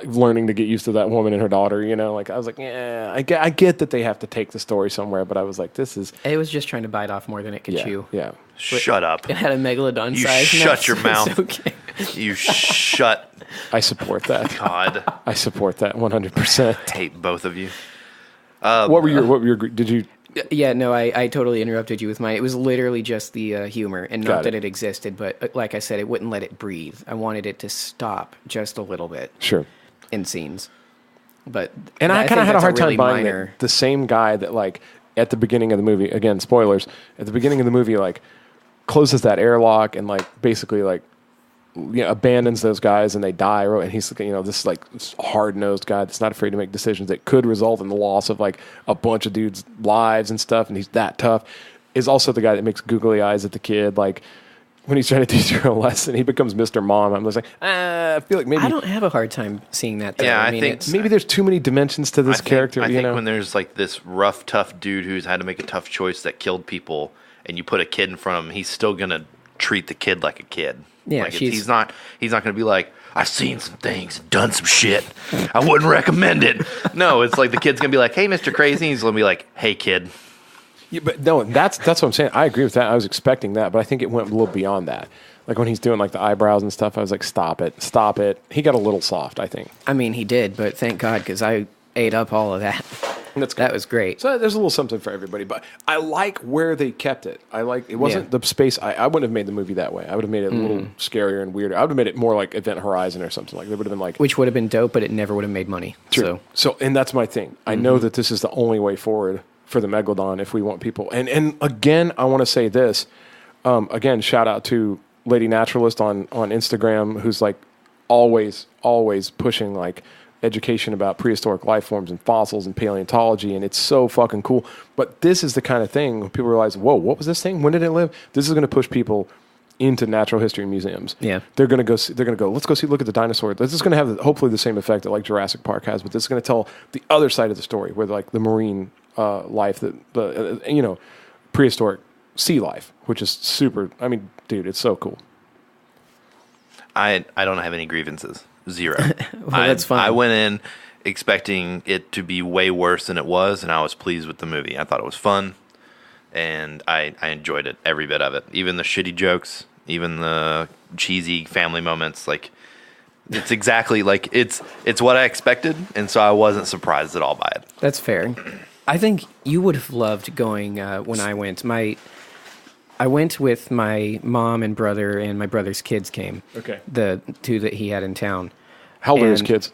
learning to get used to that woman and her daughter. Like I was like, yeah, I get that they have to take the story somewhere, but I was like, this is It was just trying to bite off more than it could chew. yeah. Shut up! It had a megalodon You size. shut your It's mouth. okay. You shut. I support that. God, I support that 100%. hate both of you. What were your? Did you? Yeah, no, I totally interrupted you with mine. It was literally just the humor, and Got not that it. it existed, but like I said, it wouldn't let it breathe. I wanted it to stop just a little bit Sure. in scenes. But And I kind of think had a that's hard time really buying minor. that the same guy that like at the beginning of the movie, again, spoilers, at the beginning of the movie, like closes that airlock and like basically like abandons those guys and they die. And he's this like hard-nosed guy that's not afraid to make decisions that could result in the loss of like a bunch of dudes' lives and stuff. And he's that tough. Is also the guy that makes googly eyes at the kid, like when he's trying to teach her a lesson. He becomes Mr. Mom. I'm just like, I feel like maybe I don't have a hard time seeing that. Though. Yeah, I mean, think- it's- maybe there's too many dimensions to this character. I think when there's like this rough, tough dude who's had to make a tough choice that killed people, and you put a kid in front of him, he's still gonna treat the kid like a kid. Yeah, like she's- he's not gonna be like, I've seen some things, done some shit. I wouldn't recommend it. No, it's like the kid's gonna be like, hey, Mr. Crazy. He's gonna be like, hey, kid. Yeah, but no, that's what I'm saying. I agree with that. I was expecting that, but I think it went a little beyond that. Like when he's doing like the eyebrows and stuff, I was like, stop it. He got a little soft, I think. I mean, he did, but thank God, because I ate up all of that. That's That was great. So there's a little something for everybody, but I like where they kept it. I like it wasn't the space. I wouldn't have made the movie that way. I would have made it a little scarier and weirder. I would have made it more like Event Horizon or something. Like there would have been like, Which would have been dope, but it never would have made money. true. So and that's my thing. I know that this is the only way forward for the Megalodon if we want people. And again, I want to say this. Again, shout out to Lady Naturalist on Instagram, who's like always pushing like education about prehistoric life forms and fossils and paleontology, and it's so fucking cool. But this is the kind of thing when people realize, whoa, what was this thing? When did it live? This is going to push people into natural history museums. Yeah. They're going to go, let's go see, look at the dinosaur. This is going to have hopefully the same effect that like Jurassic Park has, but this is going to tell the other side of the story where like the marine life, the prehistoric sea life, which is super, I mean, dude, it's so cool. I don't have any grievances. Zero. That's fine. I went in expecting it to be way worse than it was, and I was pleased with the movie. I thought it was fun, and I enjoyed it, every bit of it. Even the shitty jokes, even the cheesy family moments. Like, it's exactly like it's what I expected, and so I wasn't surprised at all by it. That's fair. I think you would have loved going when I went. I went with my mom and brother, and my brother's kids came. Okay. The two that he had in town. How old are his And, kids?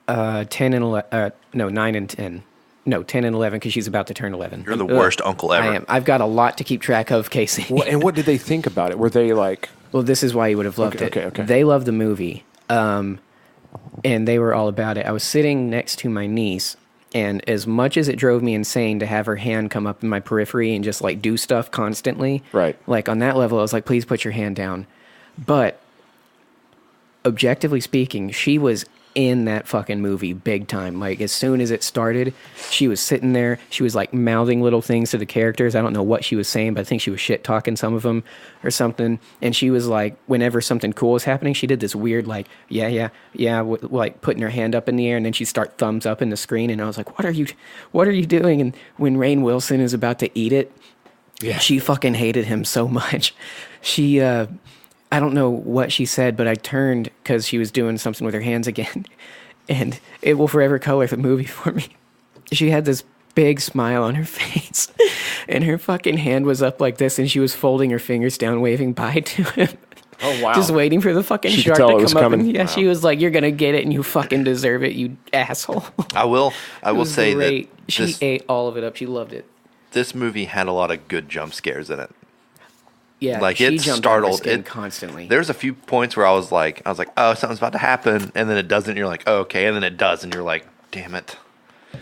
10 and 11. No, 9 and 10. No, 10 and 11 because she's about to turn 11. You're the worst uncle ever. I am. I've got a lot to keep track of, Casey. And what did they think about it? Were they like... Well, this is why you would have loved it. Okay. They loved the movie, and they were all about it. I was sitting next to my niece, and as much as it drove me insane to have her hand come up in my periphery and just like do stuff constantly, Right. Like on that level, I was like, please put your hand down. But objectively speaking, she was in that fucking movie big time. Like as soon as it started, she was sitting there. She was like mouthing little things to the characters. I don't know what she was saying, but I think she was shit talking some of them or something. And she was like, whenever something cool was happening, she did this weird like, yeah, like putting her hand up in the air, and then she'd start thumbs up in the screen. And I was like, what are you doing? And when Rainn Wilson is about to eat it, she fucking hated him so much. She, I don't know what she said, but I turned because she was doing something with her hands again, and it will forever color the movie for me. She had this big smile on her face, and her fucking hand was up like this, and she was folding her fingers down, waving bye to him. Oh, wow. Just waiting for the fucking She shark could tell to it was come up. coming. And, yeah, she was like, "You're gonna get it, and you fucking deserve it, you asshole." I will say great. that She ate all of it up. She loved it. this movie had a lot of good jump scares in it. Yeah, Like, she it jumped on her startled skin it constantly. There's a few points where I was like, oh, something's about to happen, and then it doesn't. And you're like, oh, okay, and then it does, and you're like, damn it.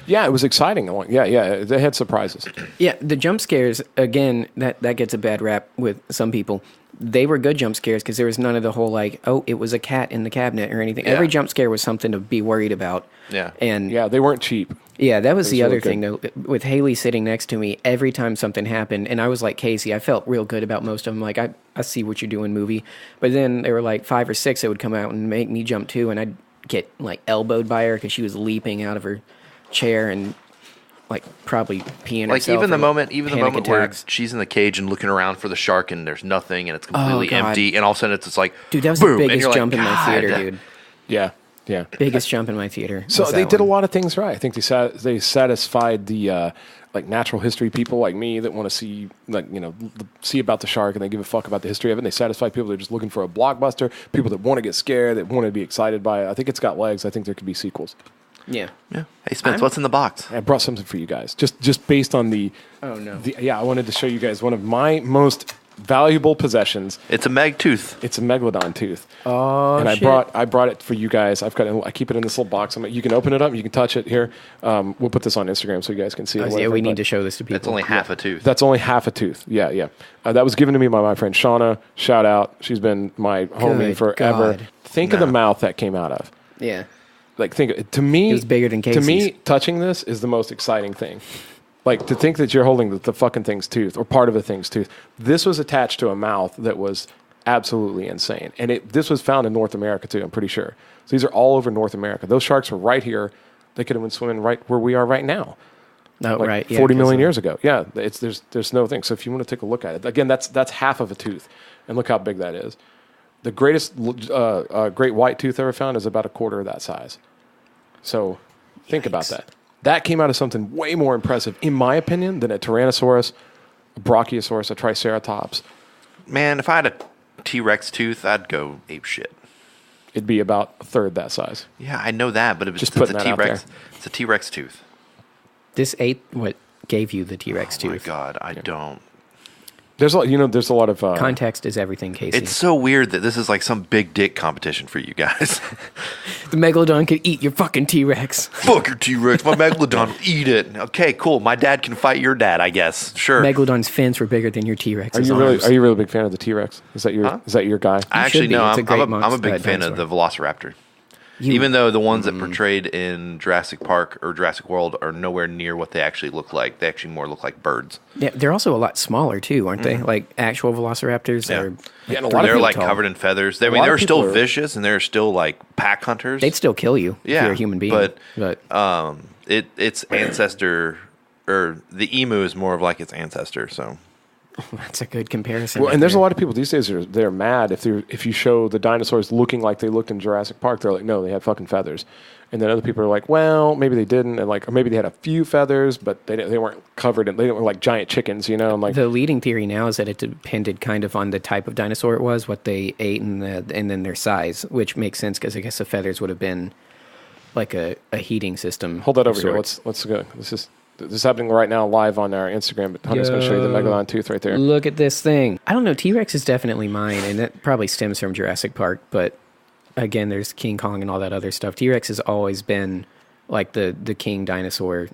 Yeah, it was exciting. Yeah, they had surprises. Yeah, the jump scares, again, that gets a bad rap with some people. They were good jump scares because there was none of the whole like, oh, it was a cat in the cabinet or anything. Yeah. Every jump scare was something to be worried about. Yeah. And Yeah, they weren't cheap. yeah, that was the really other thing though. With Haley sitting next to me, every time something happened, and I was like Casey, I felt real good about most of them. Like, I see what you're doing, movie. But then there were like 5 or 6 that would come out and make me jump too, and I'd get like elbowed by her because she was leaping out of her chair and like probably peeing Like herself. even the or moment panic where attacks. she's in the cage and looking around for the shark and there's nothing and it's completely God. empty, and all of a sudden it's just like, Dude, that was boom, the and biggest you're like, jump in my theater, God. dude. Yeah. Biggest jump in my theater. So was they that did a one. lot of things right. I think they satisfied the like natural history people like me that want to see see about the shark and they give a fuck about the history of it. And they satisfied people that are just looking for a blockbuster, people that want to get scared, that want to be excited by it. I think it's got legs. I think there could be sequels. Yeah. Yeah. Hey Spence, what's in the box? I brought something for you guys, just based on the. Oh no. I wanted to show you guys one of my most valuable possessions. It's a Meg tooth. It's a Megalodon tooth. Oh, and shit. I brought it for you guys. I keep it in this little box. You can open it up. You can touch it here. We'll put this on Instagram so you guys can see it. Oh, yeah, whatever, we but need to show this to people. It's only half a tooth. That's only half a tooth. Yeah. That was given to me by my friend Shauna. Shout out. She's been my homie Good forever. God. Think of the mouth that came out of. Yeah. Like to me, It was bigger than To me, Casey's. touching this is the most exciting thing. Like to think that you're holding the fucking thing's tooth or part of a thing's tooth. This was attached to a mouth that was absolutely insane, and this was found in North America too. I'm pretty sure. So these are all over North America. Those sharks were right here. They could have been swimming right where we are right now. Oh, like right. Yeah, 40 million 'cause, years ago. Yeah, there's no thing. So if you want to take a look at it, again, that's half of a tooth, and look how big that is. The greatest great white tooth ever found is about a quarter of that size. So think about that. That came out of something way more impressive, in my opinion, than a Tyrannosaurus, a Brachiosaurus, a Triceratops. Man, if I had a T-Rex tooth, I'd go ape shit. It'd be about a third that size. Yeah, I know that, but Just it's a putting that out T-Rex. there. It's a T-Rex tooth. This ate what gave you the T-Rex Oh my tooth. god, I don't. There's a lot of Context is everything, Casey. It's so weird that this is like some big dick competition for you guys. The Megalodon could eat your fucking T-Rex. Fuck your T-Rex. My Megalodon will eat it. Okay, cool. My dad can fight your dad, I guess. Sure. Megalodon's fins were bigger than your T-Rex's Are you arms. really a big fan of the T-Rex? Is that your guy? I should actually be. no. It's a great I'm a big fan dinosaur. of the Velociraptor. You- Even though the ones that portrayed in Jurassic Park or Jurassic World are nowhere near what they actually look like. They actually more look like birds. Yeah, they're also a lot smaller too, aren't they? Like actual velociraptors Yeah. are. Yeah, and a like, lot of They're people like tall. covered in feathers. I lot mean, of they're still people are- vicious and they're still like pack hunters. They'd still kill you if Yeah, you're a human being. but- but Its ancestor, or the emu is more of like its ancestor. So that's a good comparison. Well, right and there's a there. lot of people these days they're mad if you show the dinosaurs looking like they looked in Jurassic Park. They're like, no, they had fucking feathers. And then other people are like, well, maybe they didn't, and like, or maybe they had a few feathers, but they weren't covered in. They were like giant chickens, you know. And like, The leading theory now is that it depended kind of on the type of dinosaur it was, what they ate, and then their size, which makes sense because I guess the feathers would have been like a heating system. hold that over of here. sorts. Let's go. This is happening right now live on our Instagram. But Hunter's going to show you the Megalodon tooth right there. Look at this thing. I don't know. T-Rex is definitely mine, and that probably stems from Jurassic Park. But again, there's King Kong and all that other stuff. T-Rex has always been like the king dinosaur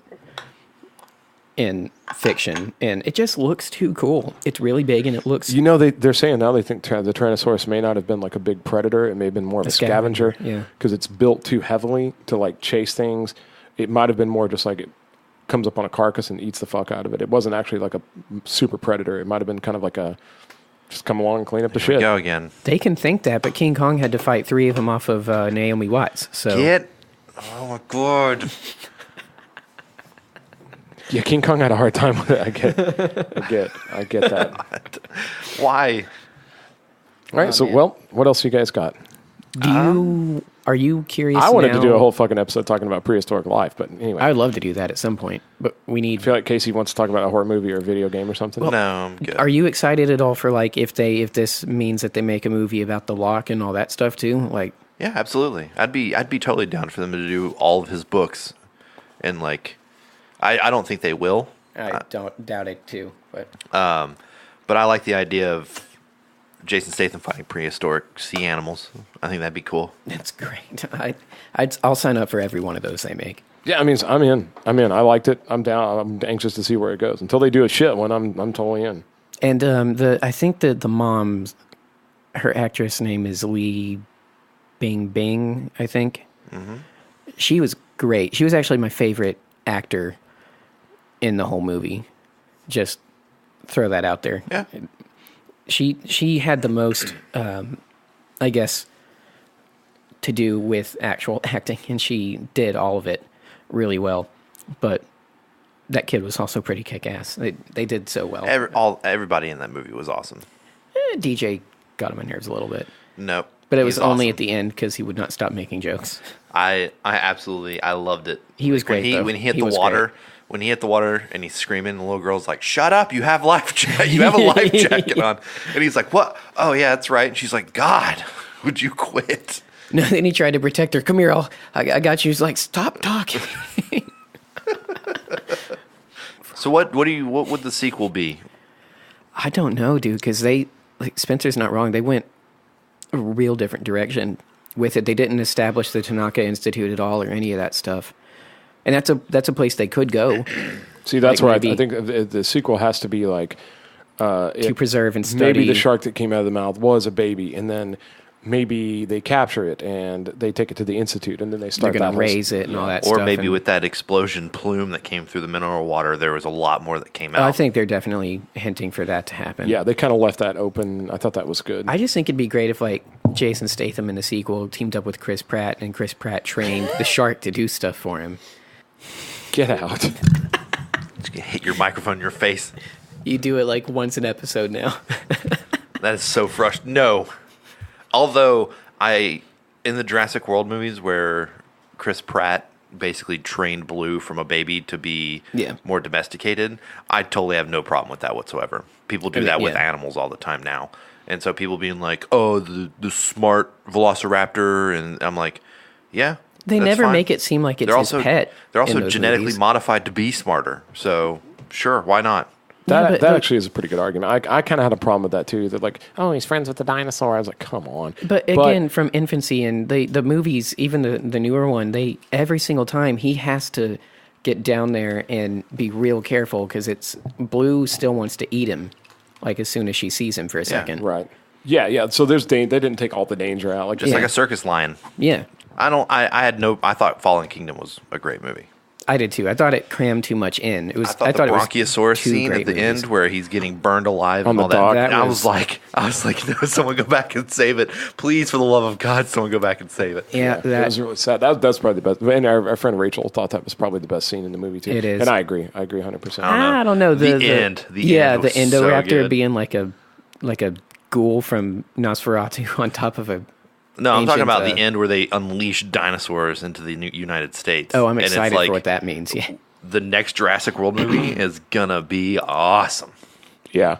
in fiction, and it just looks too cool. It's really big, and it looks You know, they're saying now they think the Tyrannosaurus may not have been like a big predator. It may have been more of a scavenger. Yeah. Because it's built too heavily to like chase things. It might have been more just like it comes up on a carcass and eats the fuck out of it. It wasn't actually like a super predator. It might have been kind of like a just come along and clean up the here we shit. go again. They can think that, but King Kong had to fight 3 of them off of Naomi Watts. So Oh my god. Yeah, King Kong had a hard time with it. I get that. Why? All right, so man. well, what else you guys got? are you curious? I wanted to now? do a whole fucking episode talking about prehistoric life, but anyway, I I would love to do that at some point, but we need. feel like Casey wants to talk about a horror movie or a video game or something. No, I'm good. Are you excited at all for like if this means that they make a movie about the Loch and all that stuff too? Like, Yeah, absolutely. I'd be totally down for them to do all of his books, and like, I don't think they will. I don't doubt it too, but But I like the idea of Jason Statham fighting prehistoric sea animals. I think that'd be cool. that's great. I'll sign up for every one of those they make. Yeah, I mean, I'm in. I liked it. I'm down. I'm anxious to see where it goes. Until they do a shit one, I'm totally in. And I think that the mom, her actress name is Lee Bing, I think. Mm-hmm. She was great. She was actually my favorite actor in the whole movie. Just throw that out there. Yeah. She had the most, I guess, to do with actual acting, and she did all of it really well. But that kid was also pretty kick-ass. They did so well. Everybody in that movie was awesome. DJ got on my nerves a little bit. Nope. But it was He's only awesome. at the end because he would not stop making jokes. I absolutely loved it. He was great, though. When he hit He the was water. great. When he hit the water and he's screaming, the little girl's like, "Shut up! You have you have a life jacket on." And he's like, "What? Oh yeah, that's right." And she's like, "God, would you quit?" No, then he tried to protect her. Come here, I got you. He's like, stop talking. So what would the sequel be? I don't know, dude, because Spencer's not wrong. They went a real different direction with it. They didn't establish the Tanaka Institute at all or any of that stuff. And that's a place they could go See, that's Like where maybe- I think the sequel has to be like to preserve and study. maybe the shark that came out of the mouth was a baby, and then maybe they capture it and they take it to the institute, and then they They're start going that to whole- raise it and all that Or stuff. maybe and- with that explosion plume that came through the mineral water, there was a lot more that came out. I think they're definitely hinting for that to happen. Yeah, they kind of left that open. I thought that was good. I just think it'd be great if like Jason Statham in the sequel teamed up with Chris Pratt and Chris Pratt trained the shark to do stuff for him. Get out. Just gonna hit your microphone in your face. You do it like once an episode now. That is so frustrating. No. Although in the Jurassic World movies where Chris Pratt basically trained Blue from a baby to be more domesticated, I totally have no problem with that whatsoever. People do that with animals all the time now. And so people being like, oh, the smart velociraptor. And I'm like, yeah. They never make it seem like it's his pet. They're also genetically modified to be smarter. So sure, why not? That actually is a pretty good argument. I kind of had a problem with that too. That like, oh, he's friends with the dinosaur. I was like, come on. But again, from infancy and the movies, even the newer one, every single time he has to get down there and be real careful because Blue still wants to eat him, like as soon as she sees him for a second. Right. Yeah. So there's they didn't take all the danger out, like just like a circus lion. Yeah. I thought Fallen Kingdom was a great movie. I did too. I thought it crammed too much in. I thought the Bronchiosaurus scene at the end where he's getting burned alive on and all the dog. that. I was like, no, someone go back and save it, please, for the love of God, someone go back and save it. Yeah, that was really sad. That's probably the best. And our friend Rachel thought that was probably the best scene in the movie too. It is, and I agree 100%. I don't know the end. The Indoraptor so being like a ghoul from Nosferatu on top of a. No, I'm talking about the end where they unleash dinosaurs into the United States. Oh, I'm excited for what that means. Yeah. The next Jurassic World movie is gonna be awesome. Yeah.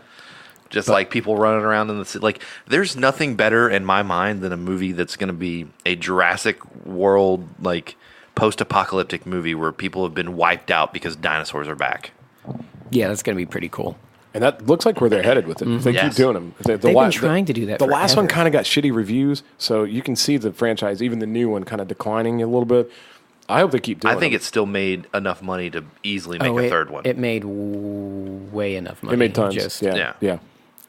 Just like people running around in the city. Like, there's nothing better in my mind than a movie that's gonna be a Jurassic World, like, post-apocalyptic movie where people have been wiped out because dinosaurs are back. Yeah, that's gonna be pretty cool. And that looks like where they're headed with it. If they keep doing them. They've been trying to do that. The last one kind of got shitty reviews, so you can see the franchise, even the new one, kind of declining a little bit. I hope they keep doing it. I think it still made enough money to easily make a third one. It made way enough money. It made tons. Yeah.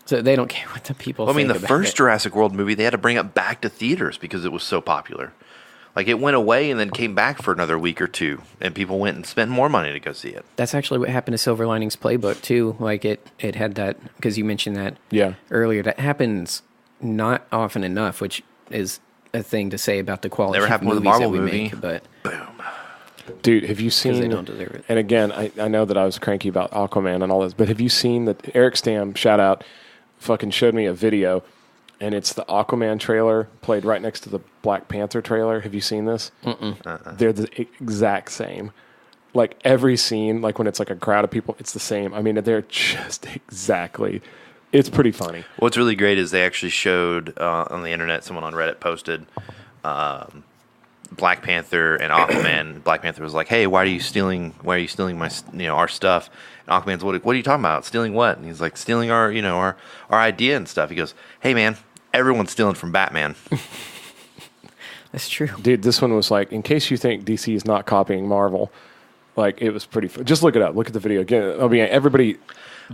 So they don't care what the people think. I mean, the first Jurassic World movie, they had to bring it back to theaters because it was so popular. Like, it went away and then came back for another week or two, and people went and spent more money to go see it. That's actually what happened to Silver Linings Playbook, too. Like, it had that, because you mentioned that earlier. That happens not often enough, which is a thing to say about the quality Never of happened movies with a Marvel that we movie. make. But boom. Dude, have you seen... Because they don't deserve it. And again, I know that I was cranky about Aquaman and all this, but have you seen that Eric Stam, shout out, fucking showed me a video, and it's the Aquaman trailer played right next to the Black Panther trailer. Have you seen this? They're the exact same. Like, every scene, like when it's like a crowd of people, it's the same. I mean, they're just exactly... It's pretty funny. What's really great is they actually showed on the internet, someone on Reddit posted Black Panther and Aquaman. Black Panther was like, "Hey, why are you stealing my our stuff?" And Aquaman's, "What are you talking about? Stealing what?" And he's like, "Stealing our our idea and stuff." He goes, "Hey man, everyone's stealing from Batman." that's true. Dude, this one was like, in case you think DC is not copying Marvel, like, it was pretty just look it up. Look at the video again. I mean, everybody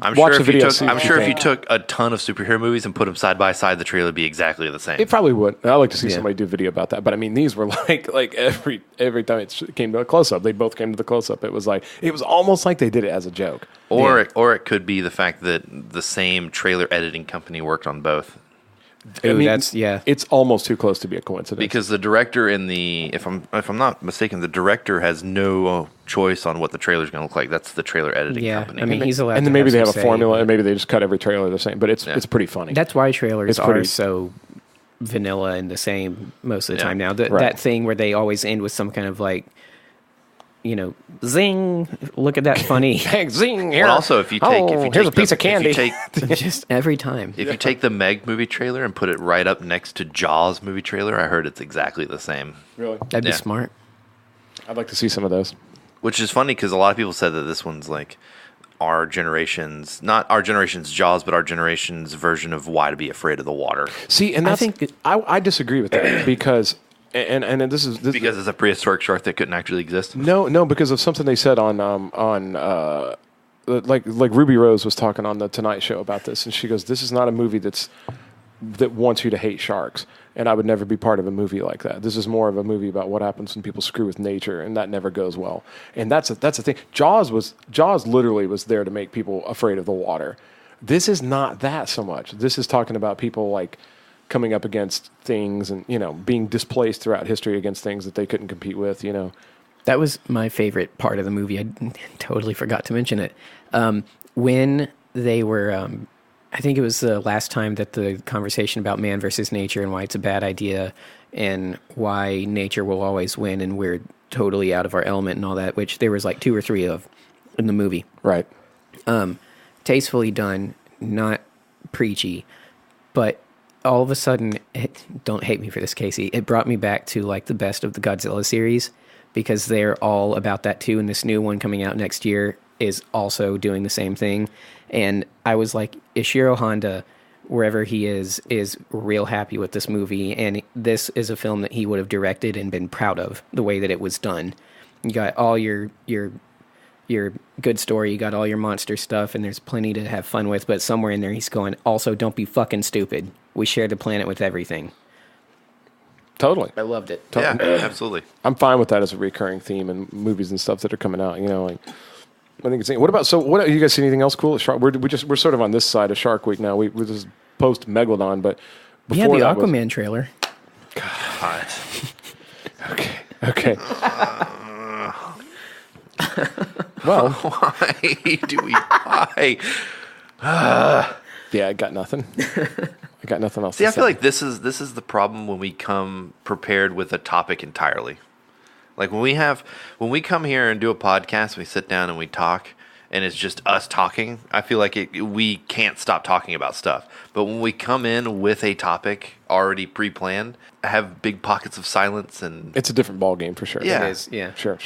I'm watch sure the video. if you took a ton of superhero movies and put them side by side, the trailer would be exactly the same. It probably would. I like to see somebody do a video about that. But I mean, these were like every time it came to a close up, they both came to the close up. It was almost like they did it as a joke. Or it could be the fact that the same trailer editing company worked on both. It's almost too close to be a coincidence. Because the director if I'm not mistaken, the director has no choice on what the trailer's going to look like. That's the trailer editing company. I mean, he's allowed. And then maybe they have a formula, and maybe they just cut every trailer the same. But it's pretty funny. That's why trailers are so vanilla and the same most of the time now. That thing where they always end with some kind of like, zing! Look at that funny zing! Here. Well, also, if you take here's a piece of candy. just every time. If you take the Meg movie trailer and put it right up next to Jaws movie trailer, I heard it's exactly the same. Really? That'd be smart. I'd like to see some of those. Which is funny because a lot of people said that this one's like our generation's, not our generation's Jaws, but our generation's version of Why to Be Afraid of the Water. See, and I disagree with that because. And this is because it's a prehistoric shark that couldn't actually exist. No, because of something they said on like Ruby Rose was talking on the Tonight Show about this, and she goes, "This is not a movie that wants you to hate sharks, and I would never be part of a movie like that. This is more of a movie about what happens when people screw with nature, and that never goes well. And that's the thing. Jaws literally was there to make people afraid of the water. This is not that so much. This is talking about people like." Coming up against things and, being displaced throughout history against things that they couldn't compete with, That was my favorite part of the movie. I totally forgot to mention it. When they were, I think it was the last time that the conversation about man versus nature and why it's a bad idea and why nature will always win and we're totally out of our element and all that, which there was like 2 or 3 of in the movie. Right. Tastefully done, not preachy, but all of a sudden, don't hate me for this, Casey, it brought me back to like the best of the Godzilla series because they're all about that too, and this new one coming out next year is also doing the same thing. And I was like, Ishiro Honda, wherever he is real happy with this movie, and this is a film that he would have directed and been proud of the way that it was done. You got all your good story, you got all your monster stuff, and there's plenty to have fun with, but somewhere in there he's going, also, don't be fucking stupid. We share the planet with everything. Totally. I loved it. Yeah, absolutely. I'm fine with that as a recurring theme in movies and stuff that are coming out. You know, like I think it's. What about? So, what you guys see anything else cool? We're sort of on this side of Shark Week now. We're just post Megalodon, but before the that Aquaman trailer. God. Okay. Well, Why do we? Why? yeah, I got nothing. I got nothing else. See, to I say. feel like this is the problem when we come prepared with a topic entirely. Like when we come here and do a podcast, we sit down and we talk, and it's just us talking. I feel like we can't stop talking about stuff. But when we come in with a topic already pre-planned, I have big pockets of silence, and it's a different ball game for sure. Yeah. It is, yeah. Sure.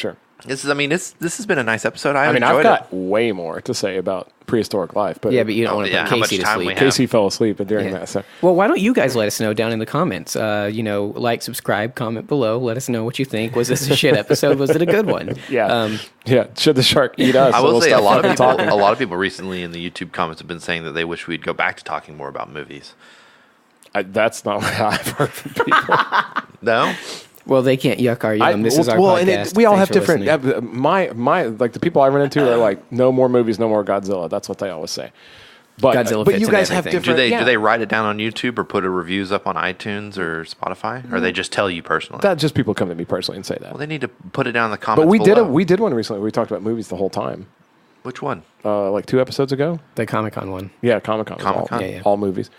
this has been a nice episode. I've I've enjoyed got it. way more to say about prehistoric life, but Yeah, but you don't want to yeah, put how much Casey to time we sleep. have. Casey fell asleep during Yeah. that. So. Well, why don't you guys let us know down in the comments? Like, subscribe, comment below. Let us know what you think. Was this a shit episode? Was it a good one? Yeah, yeah. Should the shark eat us? I will We'll say a stop lot of fucking people. talking. A lot of people recently in the YouTube comments have been saying that they wish we'd go back to talking more about movies. That's not what I've heard from people. No, Well, they can't yuck our yum. This is our podcast. And we all have Thanks for different. listening. My like the people I run into are like, no more movies, no more Godzilla. That's what they always say. But Godzilla but fits you in guys have everything. different. do they write it down on YouTube or put a reviews up on iTunes or Spotify, or they just tell you personally? That just people come to me personally and say that. Well, they need to put it down in the comments. But we below. did one recently. Where we talked about movies the whole time. Which one? Like 2 episodes ago. The Comic-Con one. Yeah, Comic-Con. Comic-Con? Yeah. All movies.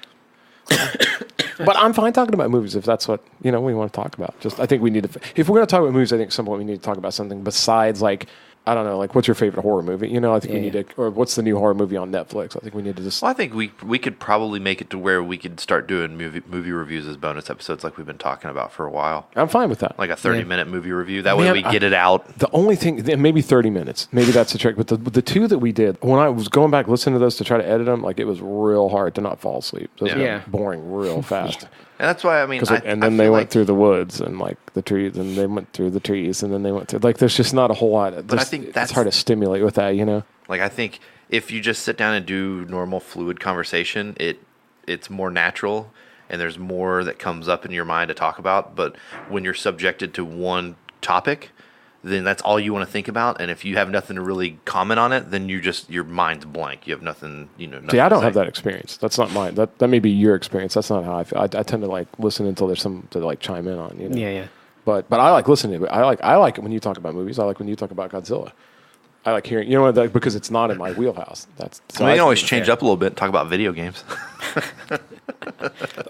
But I'm fine talking about movies if that's what we want to talk about. Just I think we need to. If we're going to talk about movies, I think at some point we need to talk about something besides like I don't know, like what's your favorite horror movie? I think we need to, or what's the new horror movie on Netflix? I think we need to just. Well, I think we could probably make it to where we could start doing movie reviews as bonus episodes, like we've been talking about for a while. I'm fine with that. Like a 30-minute movie review. That way Man, we get it out. The only thing, maybe 30 minutes, maybe that's the trick. But the 2 that we did, when I was going back listening to those to try to edit them, like it was real hard to not fall asleep. Those Yeah. were boring real fast. And that's why And then they went through the woods and like the trees, and they went through the trees, and then they went through like there's just not a whole lot. But I think it's hard to stimulate with that, Like I think if you just sit down and do normal fluid conversation, it's more natural and there's more that comes up in your mind to talk about. But when you're subjected to one topic, then that's all you want to think about. And if you have nothing to really comment on it, then your mind's blank. You have nothing, nothing See, I don't to have say. that experience. That's not mine. That may be your experience. That's not how I feel. I tend to like listen until there's something to like chime in on. Yeah. But I like listening to it. I like it when you talk about movies. I like when you talk about Godzilla. I like hearing, because it's not in my wheelhouse. We can always change up a little bit and talk about video games.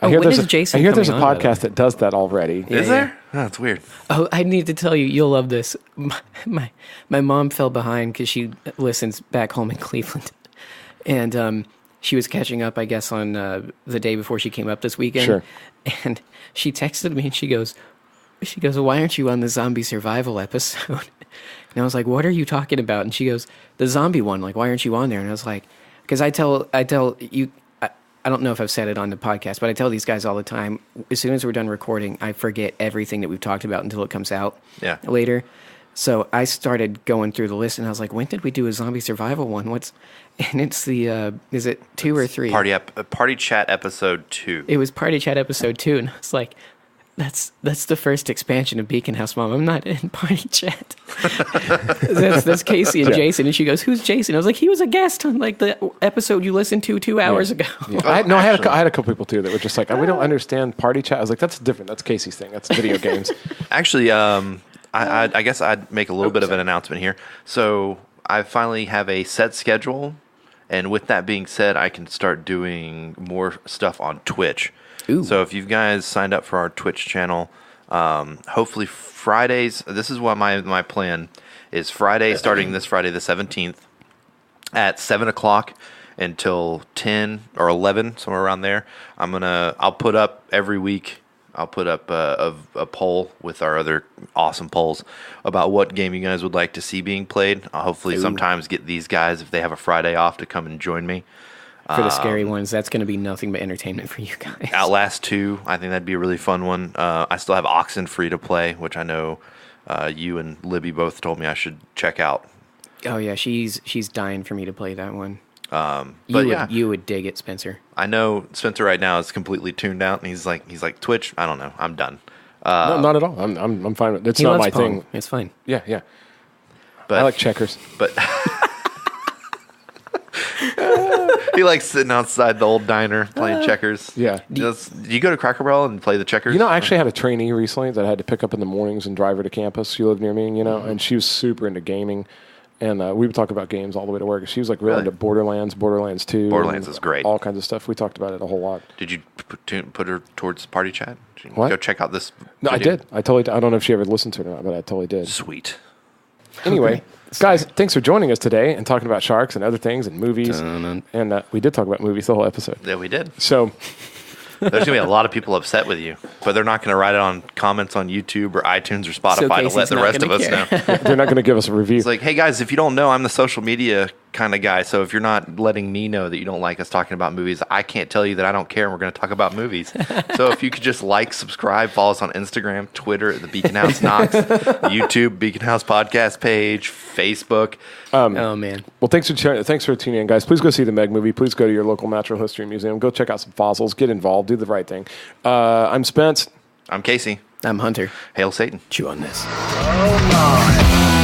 I hear when is Jason I hear there's a coming on, by the podcast that does that already. Is there? Oh, that's weird. Oh, I need to tell you, you'll love this. My mom fell behind because she listens back home in Cleveland, and she was catching up, I guess, on the day before she came up this weekend. Sure. And she texted me and she goes, "Why aren't you on the zombie survival episode?" And I was like, "What are you talking about?" And she goes, "The zombie one. Like, why aren't you on there?" And I was like, "Because I tell you." I don't know if I've said it on the podcast, but I tell these guys all the time, as soon as we're done recording, I forget everything that we've talked about until it comes out later. So I started going through the list, and I was like, when did we do a zombie survival one? And it's the, is it 2 or 3? Party Chat episode 2. It was Party Chat episode 2, and I was like, that's the first expansion of Beacon House, Mom. I'm not in Party Chat. that's Casey and Jason. And she goes, "Who's Jason?" I was like, "He was a guest on like the episode you listened to 2 hours ago." Yeah. I had a couple people too that were just like, we don't understand Party Chat. I was like, that's different. That's Casey's thing. That's video games. Actually, I guess I'd make a little bit of an announcement here. So I finally have a set schedule, and with that being said, I can start doing more stuff on Twitch. Ooh. So if you guys signed up for our Twitch channel, hopefully Fridays. This is what my plan is. Friday, starting this Friday the 17th at 7:00 until 10 or 11, somewhere around there. I'll put up every week. I'll put up a poll with our other awesome polls about what game you guys would like to see being played. I'll hopefully sometimes get these guys, if they have a Friday off, to come and join me. For the scary ones, that's going to be nothing but entertainment for you guys. Outlast 2, I think that'd be a really fun one. I still have Oxen free to play, which I know you and Libby both told me I should check out. Oh yeah, she's dying for me to play that one. You would dig it, Spencer. I know Spencer right now is completely tuned out, and he's like Twitch. I don't know. I'm done. No, not at all. I'm fine with it. It's He not loves my Pong. thing. It's fine. Yeah. But I like checkers. But he likes sitting outside the old diner playing checkers. Yeah. Do you go to Cracker Barrel and play the checkers? You know, I actually had a trainee recently that I had to pick up in the mornings and drive her to campus. She lived near me, and she was super into gaming. And we would talk about games all the way to work. She was like real into Borderlands 2. Borderlands is great. All kinds of stuff. We talked about it a whole lot. Did you put her towards party chat? Did you What? Go check out this. No, video? I did. I totally. I don't know if she ever listened to it or not, but I totally did. Sweet. Anyway, guys, thanks for joining us today and talking about sharks and other things and movies. And we did talk about movies the whole episode. Yeah, we did. So There's going to be a lot of people upset with you, but they're not going to write it on comments on YouTube or iTunes or Spotify to let the rest of us know. they're not going to give us a review. It's like, hey guys, if you don't know, I'm the social media kind of guy. So if you're not letting me know that you don't like us talking about movies, I can't tell you that I don't care and we're going to talk about movies. So if you could just like, subscribe, follow us on Instagram, Twitter, the Beacon House Knox, YouTube, Beacon House Podcast page, Facebook. Oh man. Well, thanks for tuning in, guys. Please go see the Meg movie. Please go to your local natural history museum. Go check out some fossils. Get involved. Do the right thing. I'm Spence. I'm Casey. I'm Hunter. Hail Satan. Chew on this. Oh my.